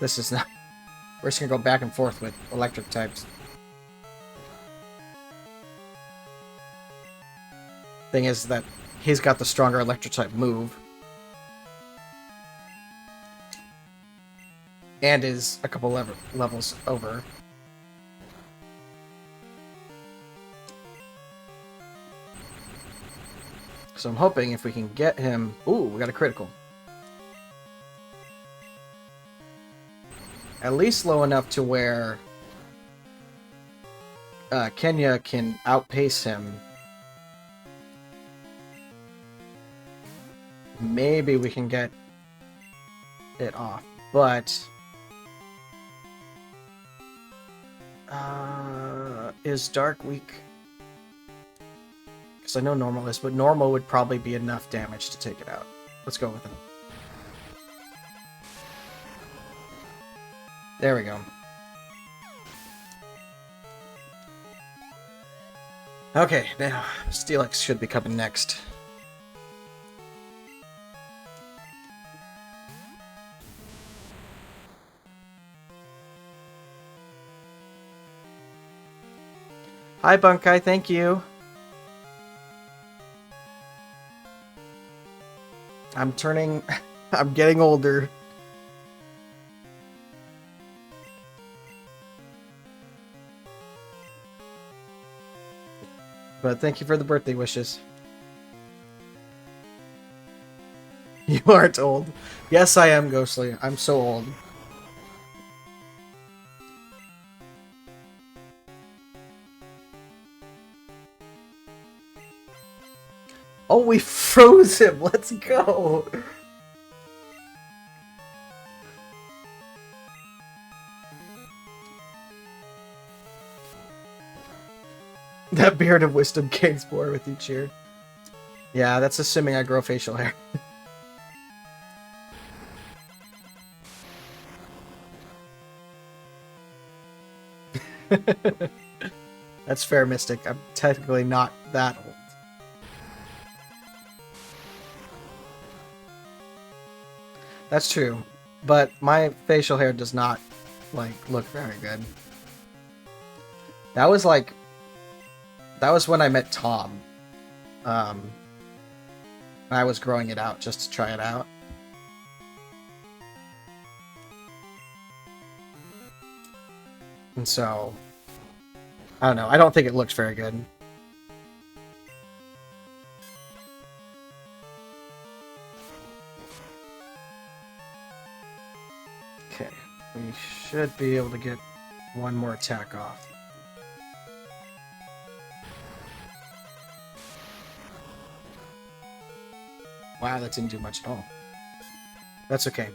This is not... We're just gonna go back and forth with electric types. Thing is that he's got the stronger electric type move. And is a couple levels over. So I'm hoping if we can get him... Ooh, we got a critical. At least low enough to where Kenya can outpace him. Maybe we can get it off, but is Dark weak? Because I know normal is, but normal would probably be enough damage to take it out. Let's go with it. There we go. Okay, now Steelix should be coming next. Hi, Bunkai, thank you. I'm getting older. But thank you for the birthday wishes. You aren't old. Yes, I am, Ghostly. I'm so old. Oh, we froze him! Let's go! That beard of wisdom gains more with each year. Yeah, that's assuming I grow facial hair. That's fair, Mystic. I'm technically not that old. That's true, but my facial hair does not, like, look very good. That was when I met Tom. I was growing it out just to try it out. And so, I don't know, I don't think it looks very good. Okay, we should be able to get one more attack off. Wow, that didn't do much at all. That's okay.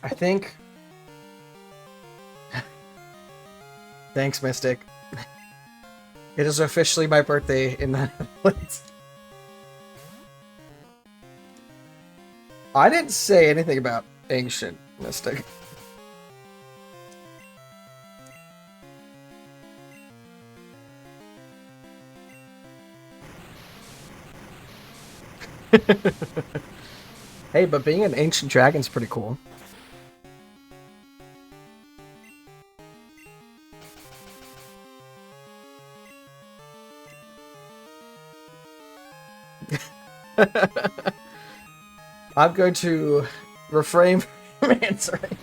I think... Thanks, Mystic. It is officially my birthday in the Netherlands. I didn't say anything about ancient, Mystic. Hey, but being an ancient dragon's pretty cool. I'm going to refrain answering.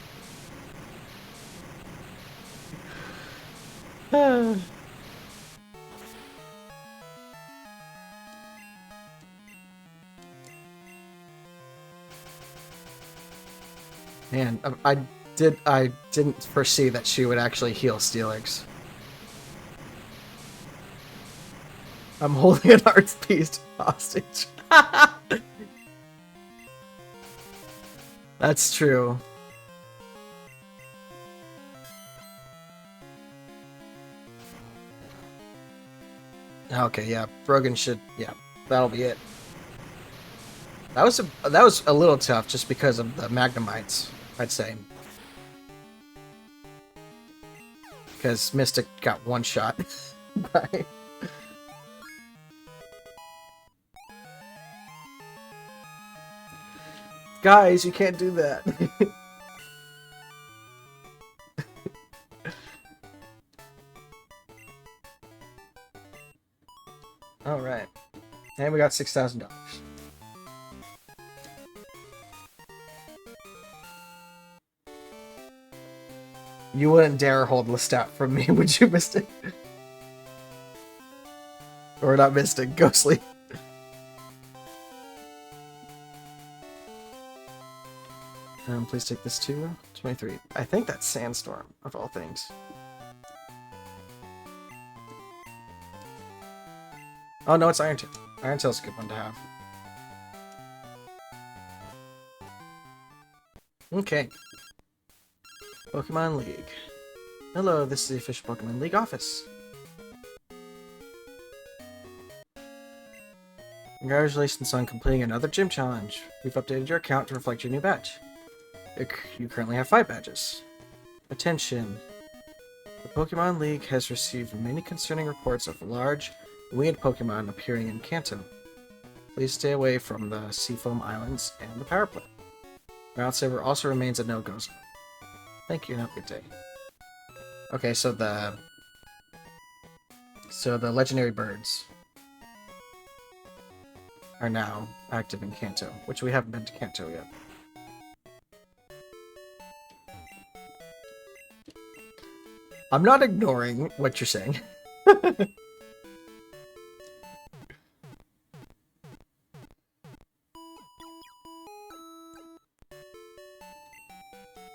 Man, I didn't foresee that she would actually heal Steelix. I'm holding an art piece hostage. That's true. Okay, yeah, Brogan should, yeah, that'll be it. That was a little tough just because of the Magnemites, I'd say. Because Mystic got one shot. Right. Guys, you can't do that. Alright. And we got $6,000. You wouldn't dare hold Lestat from me, would you, Mystic? Or not Mystic, Ghostly. Please take this too. 23. I think that's Sandstorm, of all things. Oh no, it's Iron Tail. Iron Tail's a good one to have. Okay. Pokemon League. Hello, this is the official Pokemon League office. Congratulations on completing another gym challenge. We've updated your account to reflect your new badge. You currently have 5 badges. Attention. The Pokemon League has received many concerning reports of large, winged Pokemon appearing in Kanto. Please stay away from the Seafoam Islands and the power plant. Ground Saber also remains a no-go zone. Thank you and have a good day. Okay, so the legendary birds are now active in Kanto, which we haven't been to Kanto yet. I'm not ignoring what you're saying.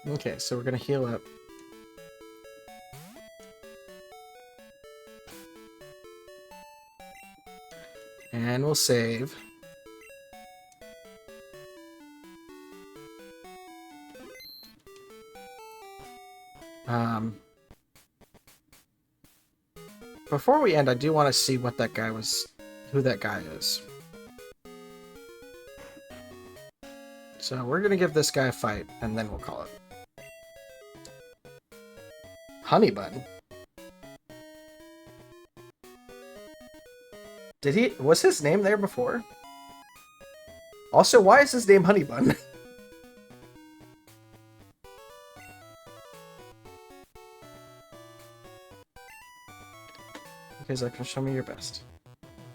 Okay, so we're gonna heal up. And we'll save. Before we end, I do want to see what that guy was, who that guy is. So we're gonna give this guy a fight, and then we'll call it. Honeybun. Was his name there before? Also, why is his name Honeybun? Because I can show me your best.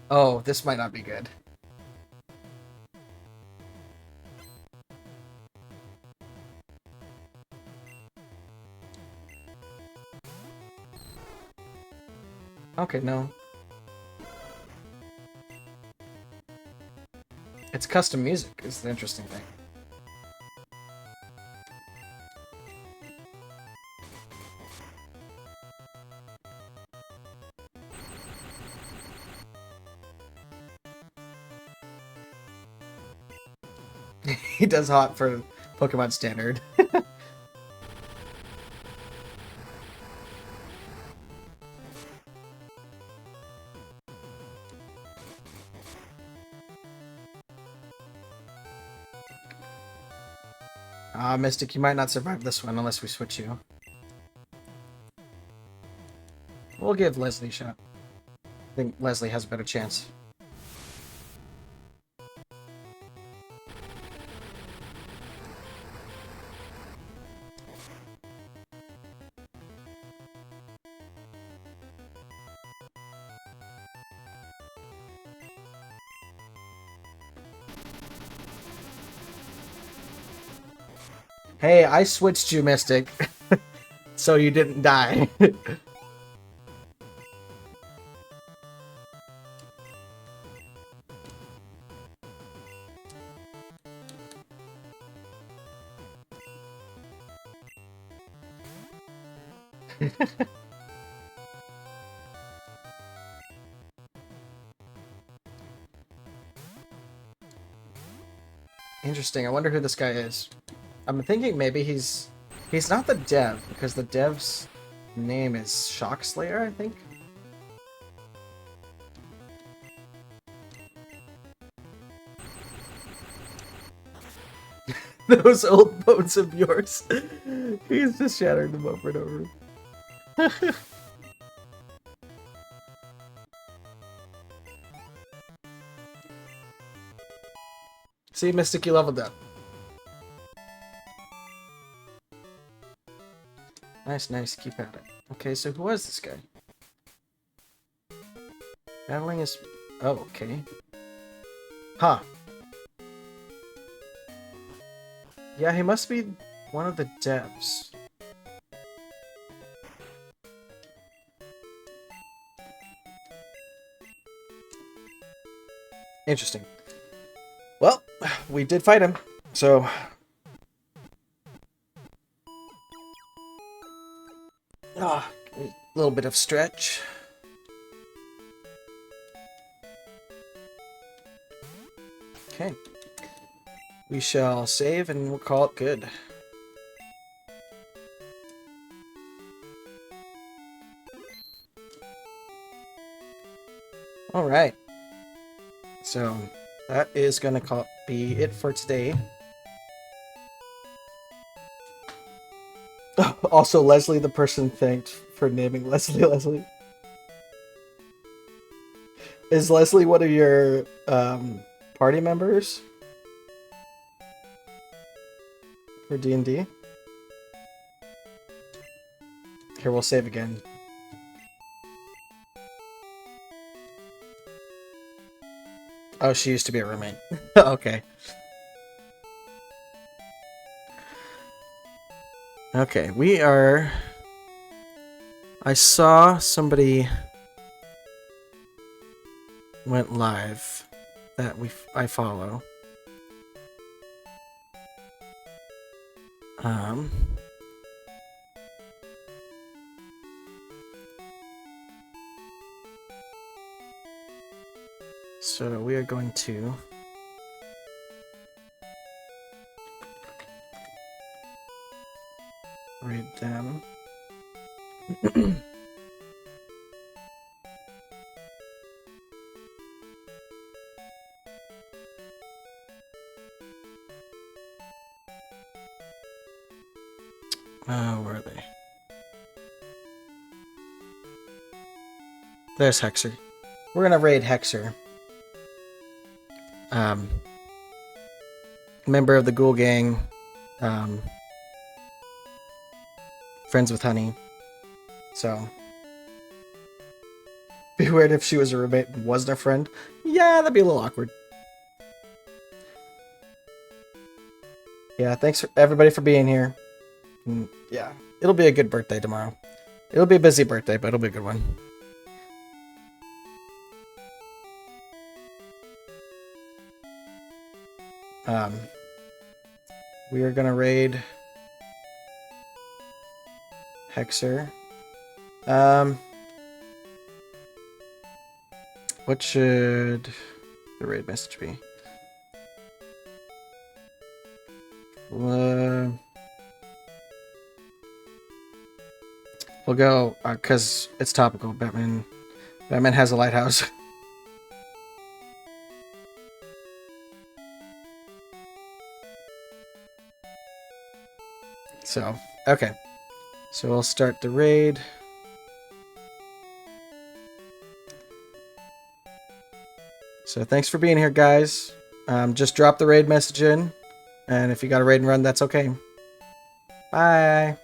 Oh, this might not be good. Okay, no. It's custom music is the interesting thing. He does hot for Pokemon Standard. Mystic, you might not survive this one unless we switch you. We'll give Leslie a shot. I think Leslie has a better chance. Hey, I switched you, Mystic, so you didn't die. Interesting. I wonder who this guy is. I'm thinking maybe he's not the dev, because the dev's name is Shockslayer, I think. Those old boats of yours. He's just shattering them over and over. See, Mystic, you leveled up. Nice, nice. Keep at it. Okay, so who was this guy? Battling is... Oh, okay. Huh. Yeah, he must be one of the devs. Interesting. Well, we did fight him, so... Ah, a little bit of stretch. Okay. We shall save and we'll call it good. Alright. So, that is going to be it for today. Also, Leslie, the person thanked for naming Leslie. Is Leslie one of your party members for D&D? Here, we'll save again. Oh, she used to be a roommate. Okay. Okay, we are... I saw somebody went live that I follow. So we are going to raid them. Where are they? There's Hexer. We're gonna raid Hexer. Member of the Ghoul Gang. Friends with Honey. So. Be weird if she was a roommate and wasn't a friend. Yeah, that'd be a little awkward. Yeah, thanks for everybody for being here. And yeah, it'll be a good birthday tomorrow. It'll be a busy birthday, but it'll be a good one. We are gonna raid Hexer. What should the raid message be? We'll go because it's topical. Batman has a lighthouse. So, okay. So we'll start the raid. So thanks for being here, guys. Just drop the raid message in. And if you got a raid and run, that's okay. Bye.